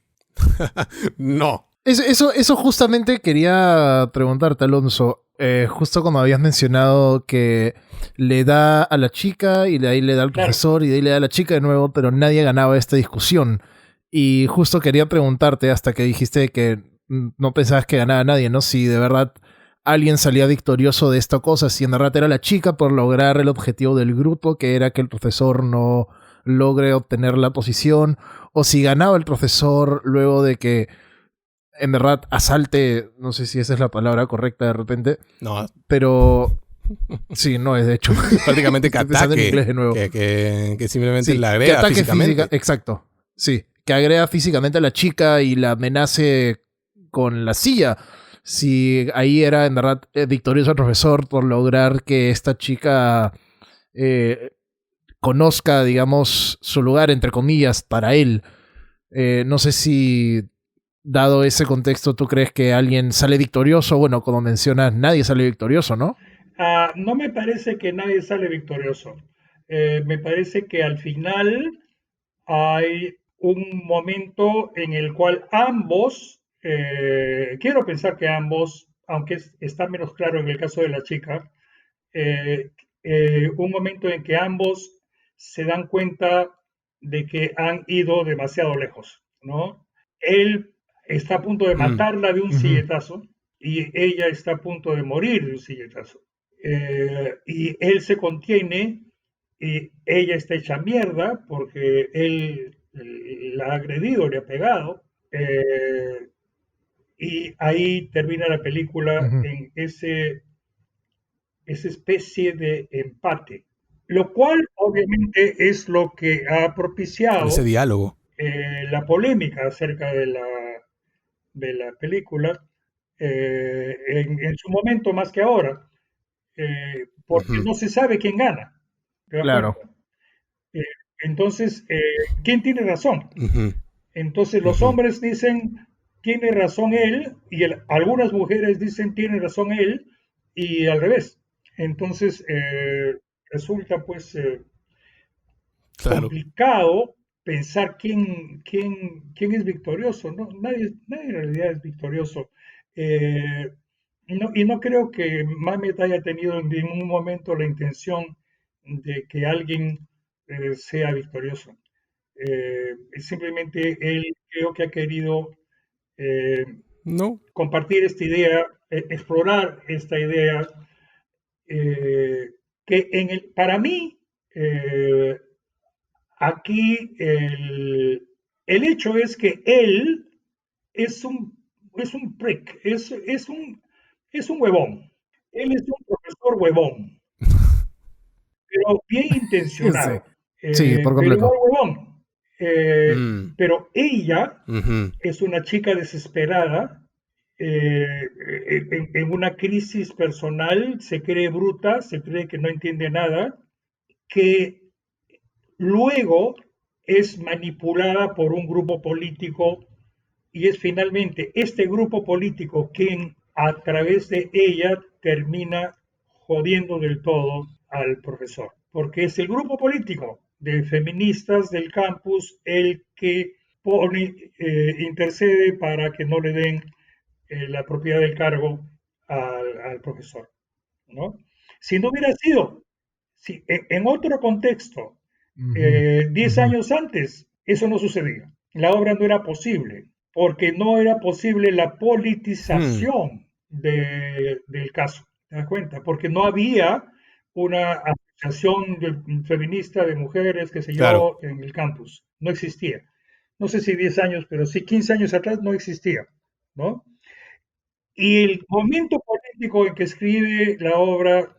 No. Eso justamente quería preguntarte, Alonso. Justo como habías mencionado que le da a la chica y de ahí le da al claro, profesor y de ahí le da a la chica de nuevo, pero nadie ganaba esta discusión. Y justo quería preguntarte hasta que dijiste que no pensabas que ganaba nadie, ¿no? Si de verdad alguien salía victorioso de esta cosa, si en verdad era la chica por lograr el objetivo del grupo, que era que el profesor no logre obtener la posición, o si ganaba el profesor luego de que en verdad asalte, no sé si esa es la palabra correcta de repente, No. pero sí, no es de hecho. Prácticamente que Estoy pensando en ataque. inglés de nuevo. Que simplemente Sí, la que agrega ataque física, físicamente. exacto. Sí, que agrega físicamente a la chica y la amenace con la silla. Si ahí era en verdad victorioso el profesor por lograr que esta chica eh, conozca, digamos, su lugar, entre comillas, para él. No sé si dado ese contexto, ¿tú crees que alguien sale victorioso? Bueno, como mencionas, nadie sale victorioso, ¿no? no me parece que nadie sale victorioso. Me parece que al final hay un momento en el cual ambos, quiero pensar que ambos, aunque está menos claro en el caso de la chica, eh, un momento en que ambos se dan cuenta de que han ido demasiado lejos, ¿no? Él está a punto de Mm, matarla de un Ujú, silletazo y ella está a punto de morir de un silletazo. Y él se contiene y ella está hecha mierda porque él la ha agredido, le ha pegado. Y ahí termina la película ujú. en esa especie de empate, lo cual obviamente es lo que ha ese propiciado diálogo. la polémica acerca de la película en su momento más que ahora, porque Ujú, no se sabe quién gana, ¿te das cuenta? Claro. Eh, entonces, ¿quién tiene razón? ujú, Entonces los ujú. hombres dicen, tiene razón él, y algunas mujeres dicen, tiene razón él, y al revés. Entonces resulta pues Claro. complicado pensar quién es victorioso, ¿no? Nadie en realidad es victorioso. Eh, y no creo que Mamet haya tenido en ningún momento la intención de que alguien sea victorioso. Simplemente él creo que ha querido eh, No. compartir esta idea, explorar esta idea, que para mí eh, aquí el hecho es que él es es un prick, es un huevón. Él es un profesor huevón, pero bien Sí. intencionado, Sí, por pero igual completo. huevón. Mm, Pero ella ujú. es una chica desesperada, en una crisis personal, se cree bruta, se cree que no entiende nada, que luego es manipulada por un grupo político y es finalmente este grupo político quien a través de ella termina jodiendo del todo al profesor, porque es el grupo político de feministas del campus el que intercede para que no le den la propiedad del cargo al profesor, ¿no? Si no hubiera sido, si, en otro contexto, 10 años antes, eso no sucedía. La obra no era posible, porque no era posible la politización del caso. ¿Te das cuenta? Porque no había una asociación feminista de mujeres, qué sé yo, en el campus. No existía. No sé si 10 años, pero sí 15 años atrás no existía, ¿no? Y el momento político en que escribe la obra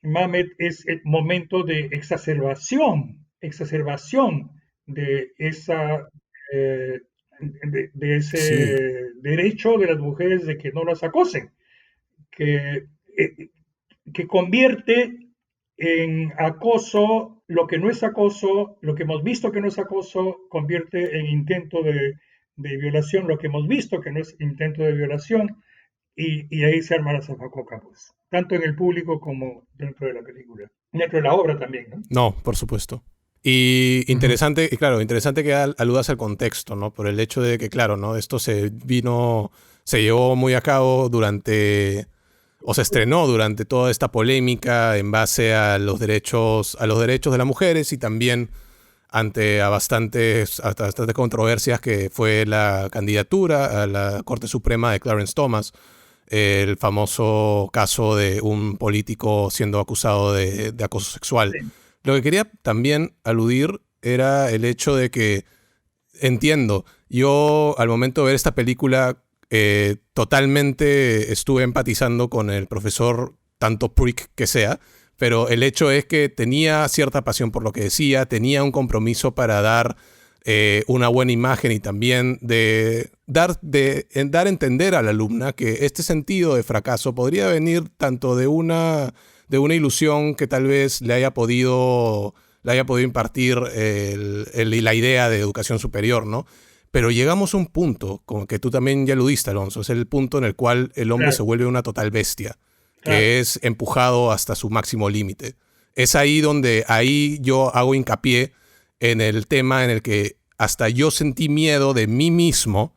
Mamet es el momento de exacerbación de esa de ese derecho de las mujeres de que no las acosen, que convierte en acoso lo que no es acoso, lo que hemos visto que no es acoso, convierte en intento de violación lo que hemos visto que no es intento de violación, y ahí se arma la zafacoca, pues, tanto en el público como dentro de la película, dentro de la obra también, ¿no? No, por supuesto. Y interesante, y claro, interesante que aludas al contexto, ¿no? Por el hecho de que, claro, ¿no? Esto se llevó muy a cabo durante, o se estrenó durante toda esta polémica en base a los derechos de las mujeres y también ante bastantes controversias que fue la candidatura a la Corte Suprema de Clarence Thomas, el famoso caso de un político siendo acusado de acoso sexual. Sí. Lo que quería también aludir era el hecho de que, entiendo, yo al momento de ver esta película totalmente estuve empatizando con el profesor, tanto prick que sea, pero el hecho es que tenía cierta pasión por lo que decía, tenía un compromiso para dar una buena imagen y también dar a entender a la alumna que este sentido de fracaso podría venir tanto de una ilusión que tal vez le haya podido impartir la idea de educación superior, ¿no? Pero llegamos a un punto, como que tú también ya lo diste, Alonso, es el punto en el cual el hombre se vuelve una total bestia, que es empujado hasta su máximo límite. Es ahí donde yo hago hincapié en el tema en el que hasta yo sentí miedo de mí mismo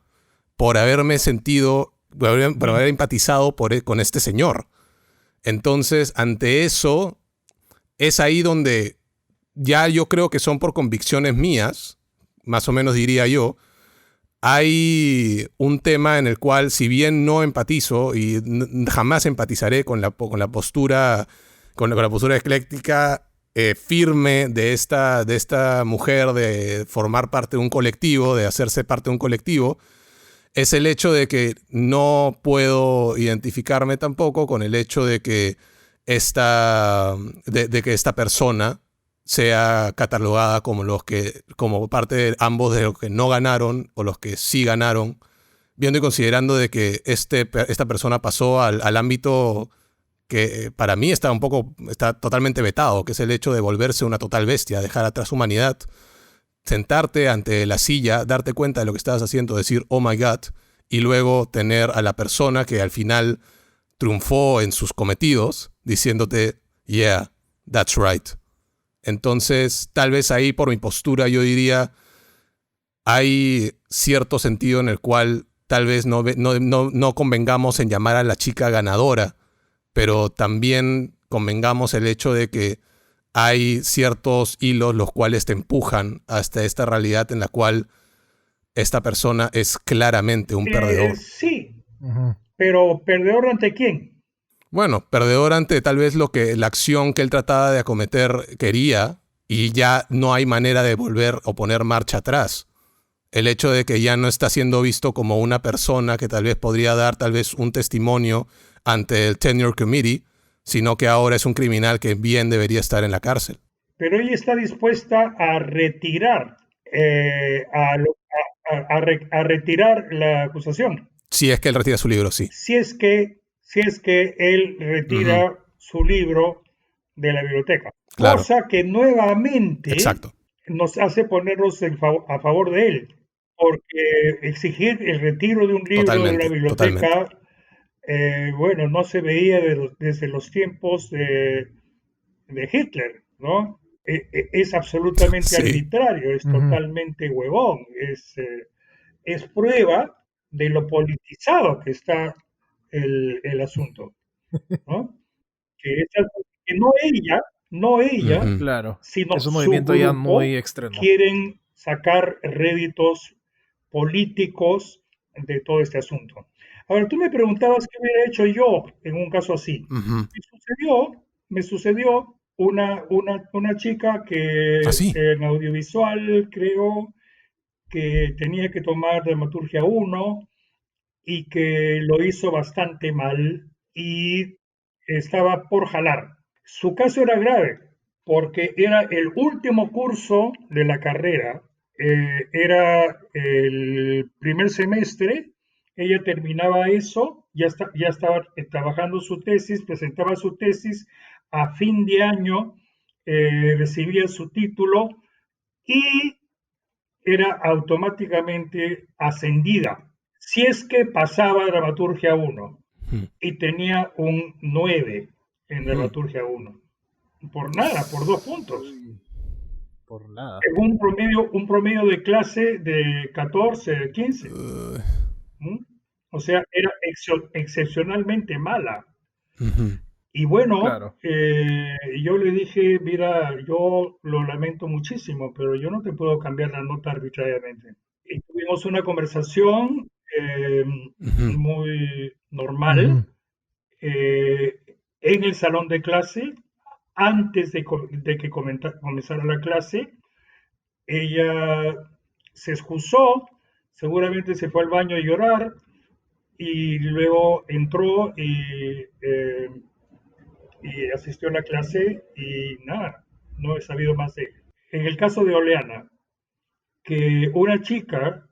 por haberme sentido, por haber empatizado con este señor. Entonces, ante eso, es ahí donde ya yo creo que son por convicciones mías, más o menos diría yo, hay un tema en el cual, si bien no empatizo y jamás empatizaré con la postura ecléctica firme de esta mujer de formar parte de un colectivo, de hacerse parte de un colectivo, es el hecho de que no puedo identificarme tampoco con el hecho de que esta persona sea catalogada como parte de ambos de los que no ganaron o los que sí ganaron, viendo y considerando de que esta persona pasó al ámbito que para mí está totalmente vetado, que es el hecho de volverse una total bestia, dejar atrás su humanidad, sentarte ante la silla, darte cuenta de lo que estabas haciendo, decir, oh my God, y luego tener a la persona que al final triunfó en sus cometidos, diciéndote, yeah, that's right. Entonces, tal vez ahí por mi postura yo diría, hay cierto sentido en el cual tal vez no convengamos en llamar a la chica ganadora, pero también convengamos el hecho de que hay ciertos hilos los cuales te empujan hasta esta realidad en la cual esta persona es claramente un perdedor. Sí, pero ¿perdedor ante quién? Bueno, perdedor ante tal vez la acción que él trataba de acometer quería, y ya no hay manera de volver o poner marcha atrás. El hecho de que ya no está siendo visto como una persona que tal vez podría dar tal vez un testimonio ante el Tenure Committee, sino que ahora es un criminal que bien debería estar en la cárcel. Pero ella está dispuesta a retirar, a retirar la acusación. Si es que él retira su libro, sí. Si es que él retira su libro de la biblioteca. Claro. Cosa que nuevamente nos hace ponernos a favor de él, porque exigir el retiro de un libro de una Totalmente, totalmente. biblioteca, bueno, no se veía desde los tiempos de Hitler, ¿no? Es absolutamente Sí. arbitrario, es Ujú. totalmente huevón, es prueba de lo politizado que está el asunto, ¿no? Que, que no ella, Ujú. Claro. sino Es un su movimiento ya muy grupo extremo. quieren sacar réditos políticos de todo este asunto. Ahora, tú me preguntabas qué hubiera hecho yo en un caso así. Ujú. Me sucedió una chica ¿Ah, que sí? en audiovisual creo que tenía que tomar dramaturgia uno y que lo hizo bastante mal y estaba por jalar. Su caso era grave porque era el último curso de la carrera, era el primer semestre, ella terminaba eso, ya estaba trabajando su tesis, presentaba su tesis, a fin de año recibía su título y era automáticamente ascendida si es que pasaba dramaturgia uno Ujú. y tenía un 9 en Ujú. dramaturgia uno. Por nada, por 2 puntos. Uy, por nada. En un promedio de clase de 14, de 15. Uh, ¿Mm? O sea, era excepcionalmente mala. Ujú. Y bueno, Claro. yo le dije, mira, yo lo lamento muchísimo, pero yo no te puedo cambiar la nota arbitrariamente. Y tuvimos una conversación Ujú. muy Ujú. normal eh, en el salón de clase, antes de que comenzara la clase. Ella se excusó, seguramente se fue al baño a llorar y luego entró y asistió a la clase y nada, no he sabido más de ella. En el caso de Oleana, que una chica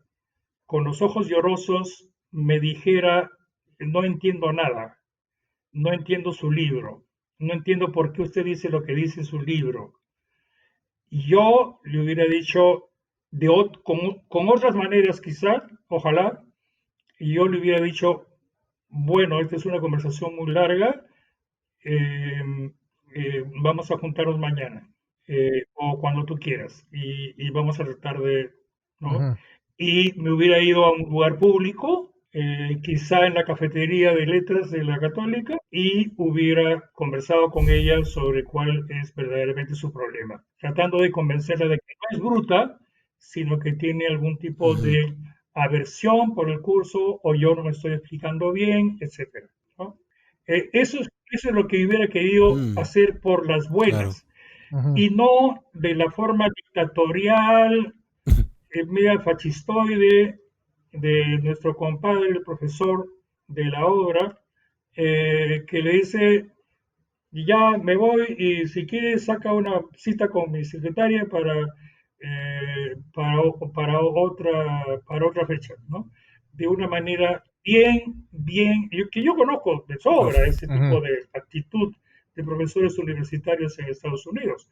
con los ojos llorosos me dijera, no entiendo nada, no entiendo su libro, no entiendo por qué usted dice lo que dice su libro. Yo le hubiera dicho con otras maneras quizá, ojalá, y yo le hubiera dicho, bueno, esta es una conversación muy larga, eh, vamos a juntarnos mañana o cuando tú quieras y vamos a tratar de, ¿no? Ujú. Y me hubiera ido a un lugar público, quizá en la cafetería de letras de la Católica, y hubiera conversado con ella sobre cuál es verdaderamente su problema, tratando de convencerla de que no es bruta, sino que tiene algún tipo Ujú. de aversión por el curso o yo no me estoy explicando bien, etcétera, ¿no? Eso es lo que hubiera querido Mm. hacer por las Claro. buenas Ujú. y no de la forma dictatorial, media fascistoide de nuestro compadre, el profesor de la obra, que le dice, ya me voy y si quieres saca una cita con mi secretaria para otra fecha, ¿no? De una manera bien, que yo conozco de Uf. sobra ese Ujú. tipo de actitud de profesores universitarios en Estados Unidos.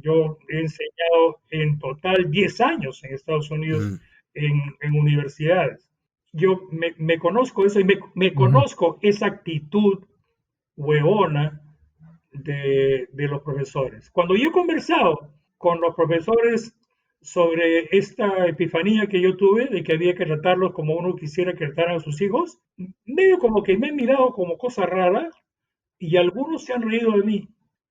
Yo he enseñado en total 10 años en Estados Unidos Mm. en universidades. Yo me conozco eso y me Ujú. conozco esa actitud huevona de los profesores. Cuando yo he conversado con los profesores sobre esta epifanía que yo tuve de que había que tratarlos como uno quisiera que trataran a sus hijos, medio como que me han mirado como cosa rara y algunos se han reído de mí,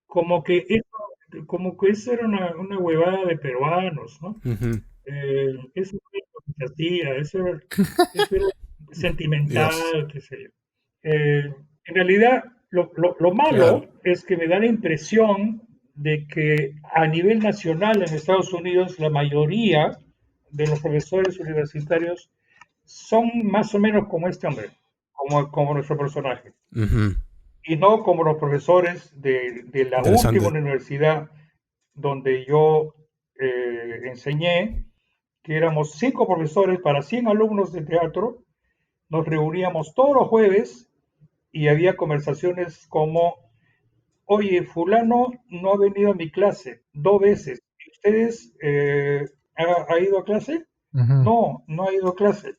como que eso era una huevada de peruanos, ¿no? Ujú. Eso no era lo que se hacía, eso era Dios. sentimental, qué sé yo. En realidad, lo Claro. malo es que me da la impresión de que a nivel nacional en Estados Unidos la mayoría de los profesores universitarios son más o menos como este hombre, como nuestro personaje, Ujú. y no como los profesores de la última Interesante. universidad donde yo enseñé, que éramos 5 profesores para 100 alumnos de teatro, nos reuníamos todos los jueves y había conversaciones como, oye, fulano no ha venido a mi clase 2 veces, ustedes ha ido a clase? Ujú. No, no ha ido a clase.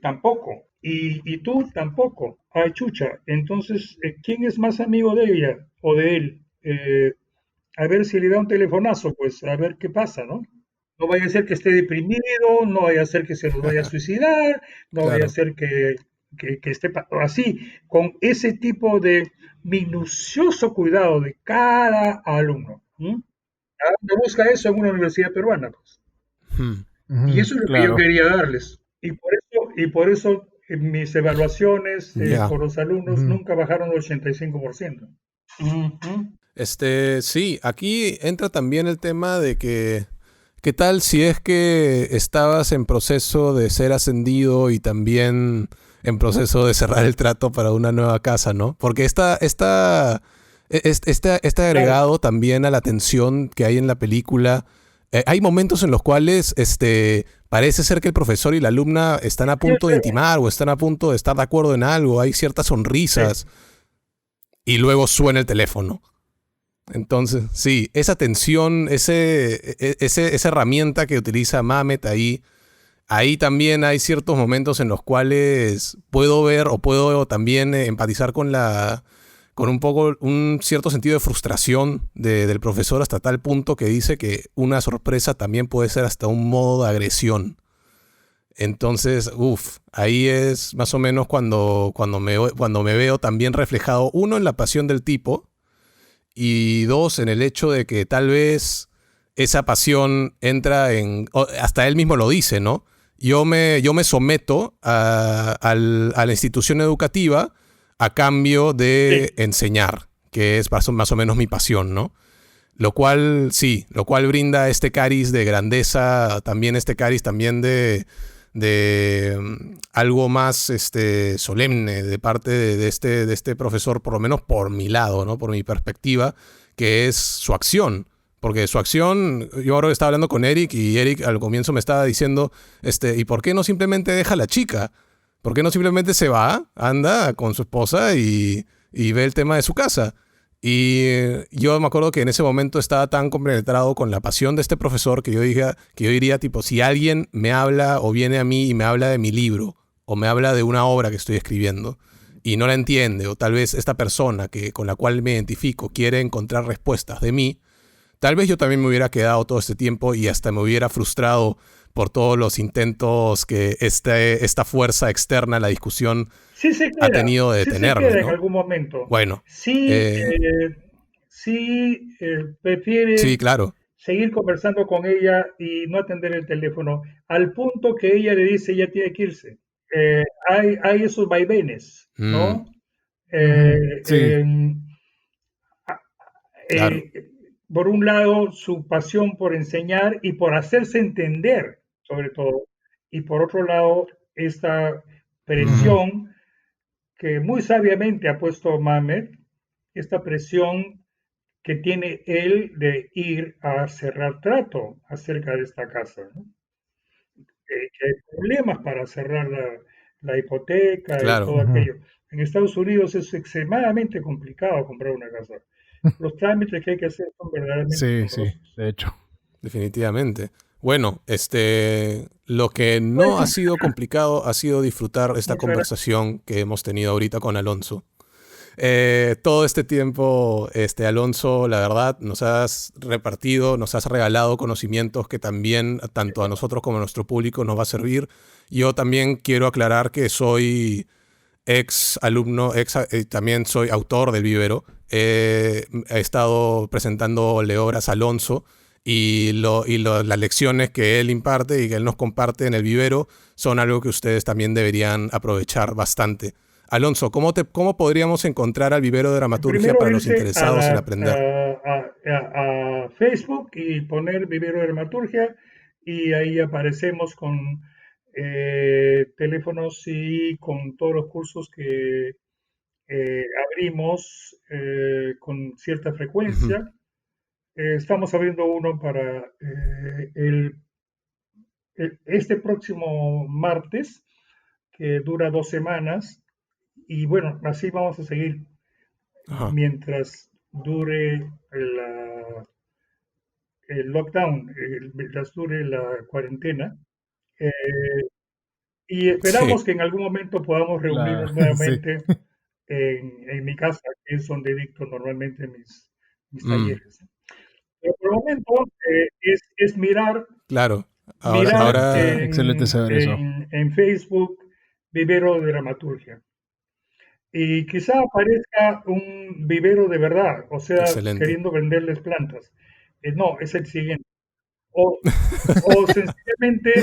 Tampoco. Y tú tampoco. Ay, chucha. Entonces, ¿quién es más amigo de ella o de él? A ver si le da un telefonazo, pues a ver qué pasa, ¿no? No vaya a ser que esté deprimido, no vaya a ser que se nos vaya a suicidar, no vaya a Claro. ser que esté así, con ese tipo de minucioso cuidado de cada alumno. ¿A dónde busca eso en una universidad peruana? Pues? Hmm. Y Ujú, eso es lo que yo claro. quería darles. Y por eso mis evaluaciones Ya. por los alumnos Ujú. nunca bajaron el 85%. Ujú. Sí, aquí entra también el tema de que, ¿qué tal si es que estabas en proceso de ser ascendido y también en proceso de cerrar el trato para una nueva casa, ¿no? Porque este Claro, agregado también a la tensión que hay en la película, hay momentos en los cuales parece ser que el profesor y la alumna están a sí, punto de sí, intimar o están a punto de estar de acuerdo en algo, hay ciertas sí. sonrisas y luego suena el teléfono. Entonces, sí, esa tensión, esa herramienta que utiliza Mamet ahí también hay ciertos momentos en los cuales puedo ver o puedo también empatizar con un poco, un cierto sentido de frustración del profesor hasta tal punto que dice que una sorpresa también puede ser hasta un modo de agresión. Entonces, ahí es más o menos cuando me veo también reflejado, uno, en la pasión del tipo, y dos, en el hecho de que tal vez esa pasión entra hasta él mismo lo dice, ¿no? Yo me someto a la institución educativa a cambio de Sí, enseñar, que es más o menos mi pasión, ¿no? Lo cual, sí, lo cual brinda este cariz de grandeza, también este cariz también de algo más solemne de parte de este profesor, por lo menos por mi lado, ¿no? Por mi perspectiva, que es su acción. Porque su acción, yo ahora estaba hablando con Eric y Eric al comienzo me estaba diciendo, ¿y por qué no simplemente deja a la chica? ¿Por qué no simplemente se va, anda con su esposa y ve el tema de su casa? Y yo me acuerdo que en ese momento estaba tan compenetrado con la pasión de este profesor que yo diría tipo, si alguien me habla o viene a mí y me habla de mi libro o me habla de una obra que estoy escribiendo y no la entiende, o tal vez esta persona con la cual me identifico quiere encontrar respuestas de mí, tal vez yo también me hubiera quedado todo este tiempo y hasta me hubiera frustrado por todos los intentos que esta fuerza externa a la discusión ha tenido de sí se detenerme, queda en ¿no? algún momento. Bueno, Sí, eh, sí prefiere sí, claro. seguir conversando con ella y no atender el teléfono, al punto que ella le dice ya tiene que irse. Hay esos vaivenes, Mm, ¿no? Ujú. Eh, Sí. em, a- claro. por un lado, su pasión por enseñar y por hacerse entender, sobre todo, y por otro lado, esta Ujú. presión que muy sabiamente ha puesto Mamet, esta presión que tiene él de ir a cerrar trato acerca de esta casa, ¿no? Que hay problemas para cerrar la hipoteca y Claro. todo Ujú. aquello. En Estados Unidos es extremadamente complicado comprar una casa. Los trámites que hay que hacer son verdaderamente Sí, sí, engorrosos. de hecho. Definitivamente. Bueno, lo que no ha Bueno, sido complicado ha sido disfrutar esta muchas gracias. conversación que hemos tenido ahorita con Alonso. Todo este tiempo, Alonso, la verdad, nos has repartido, nos has regalado conocimientos que también, tanto a nosotros como a nuestro público, nos va a servir. Yo también quiero aclarar que soy ex alumno, también soy autor del Vivero. He estado presentándole obras a Alonso y las lecciones que él imparte y que él nos comparte en el Vivero son algo que ustedes también deberían aprovechar bastante. Alonso, ¿cómo podríamos encontrar al Vivero de Dramaturgia Primero para los irse interesados en aprender? a Facebook y poner Vivero de Dramaturgia y ahí aparecemos con teléfonos y con todos los cursos que abrimos con cierta Ujú. frecuencia. Estamos abriendo uno para este próximo martes, que dura 2 semanas, y bueno, así vamos a seguir Ajá. mientras dure la, el lockdown, mientras dure la cuarentena. Y esperamos que en algún momento podamos reunirnos nuevamente en mi casa, que es donde dicto normalmente mis talleres. Pero por el momento es mirar. Claro. Ahora excelente saber eso. En Facebook, Vivero de Dramaturgia. Y quizá aparezca un vivero de verdad, o sea, excelente, queriendo venderles plantas. No, es el siguiente. O sencillamente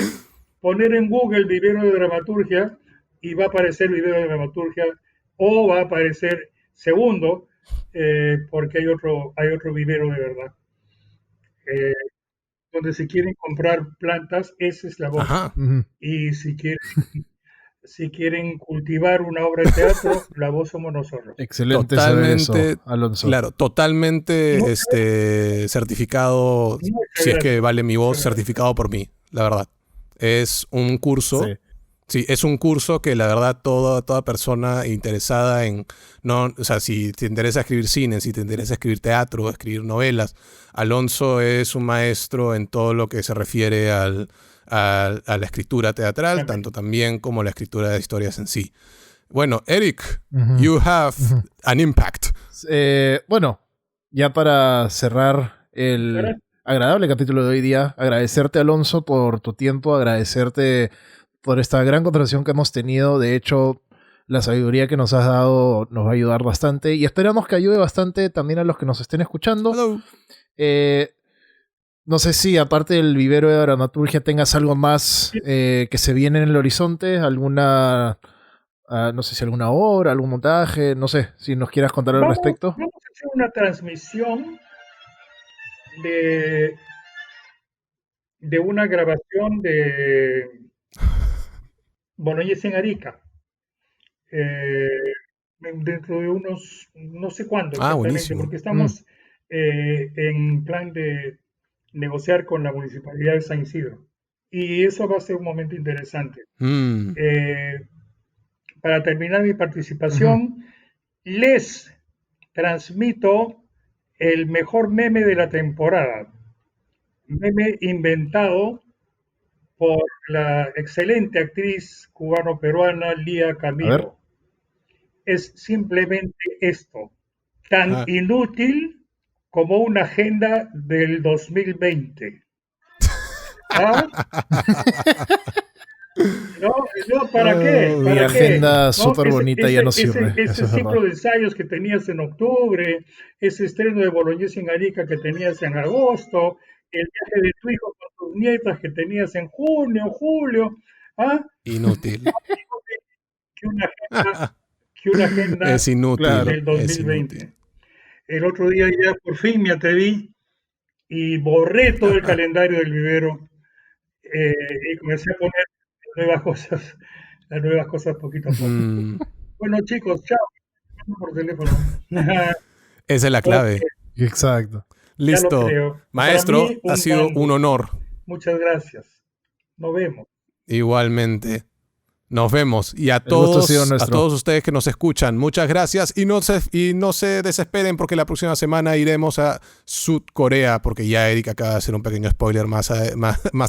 poner en Google Vivero de Dramaturgia y va a aparecer Vivero de Dramaturgia, o va a aparecer segundo, porque hay otro vivero de verdad. Donde si quieren comprar plantas, esa es la voz. Ajá. Y si quieren cultivar una obra de teatro, la voz somos nosotros. Excelente totalmente, saber eso, Alonso. Claro, totalmente certificado, si es que vale mi voz, certificado por mí, la verdad. Es un curso. Sí, es un curso que la verdad toda persona interesada en, no, o sea, si te interesa escribir cine, si te interesa escribir teatro, escribir novelas, Alonso es un maestro en todo lo que se refiere a la escritura teatral, tanto también como la escritura de historias en sí. Bueno, Eric, you have an impact. Bueno, ya para cerrar el agradable capítulo de hoy día, agradecerte, Alonso, por tu tiempo, agradecerte por esta gran conversación que hemos tenido. De hecho, la sabiduría que nos has dado nos va a ayudar bastante y esperamos que ayude bastante también a los que nos estén escuchando. No sé si aparte del vivero de dramaturgia tengas algo más que se viene en el horizonte, alguna, no sé si alguna obra, algún montaje, no sé, si nos quieras contar al respecto. Vamos a hacer una transmisión de una grabación de Boloñés en Arica. Dentro de unos, no sé cuándo exactamente, porque estamos en plan de negociar con la Municipalidad de San Isidro. Y eso va a ser un momento interesante. Para terminar mi participación, les transmito el mejor meme de la temporada. Meme inventado por la excelente actriz cubano-peruana Lía Camilo. Es simplemente esto, tan inútil como una agenda del 2020. ¿Ah? No, ¿para qué? Mi agenda súper bonita ya no sirve. Ese ciclo de ensayos que tenías en octubre, ese estreno de Boloñés en Arica que tenías en agosto, el viaje de tu hijo con tus nietas que tenías en junio, julio. ¿Ah? Inútil. Que una agenda es inútil, del 2020. El otro día ya por fin me atreví y borré todo el calendario del vivero y comencé a poner las nuevas cosas poquito a poco. Bueno, chicos, chao. Por teléfono. Esa es la clave. Exacto. Listo. Maestro, ha sido un honor. Muchas gracias. Nos vemos. Igualmente. Nos vemos. Y a todos ustedes que nos escuchan, muchas gracias. Y no se desesperen porque la próxima semana iremos a Sudcorea, porque ya Eric acaba de hacer un pequeño spoiler más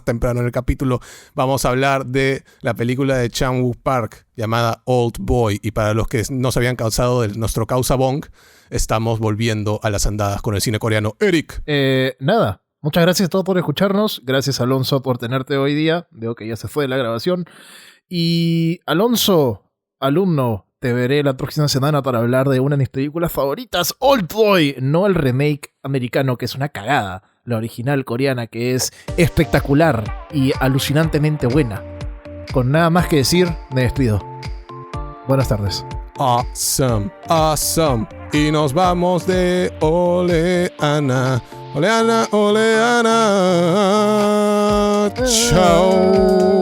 temprano en el capítulo. Vamos a hablar de la película de Chan-wook Park llamada Old Boy. Y para los que no se habían cansado de nuestro causa bong, estamos volviendo a las andadas con el cine coreano. Eric. Nada. Muchas gracias a todos por escucharnos. Gracias, Alonso, por tenerte hoy día. Veo que ya se fue de la grabación. Y Alonso, alumno, te veré la próxima semana para hablar de una de mis películas favoritas, Old Boy, no el remake americano que es una cagada, la original coreana que es espectacular y alucinantemente buena. Con nada más que decir, me despido. Buenas tardes. Awesome, awesome. Y nos vamos de Oleana. Oleana, Oleana. Chao.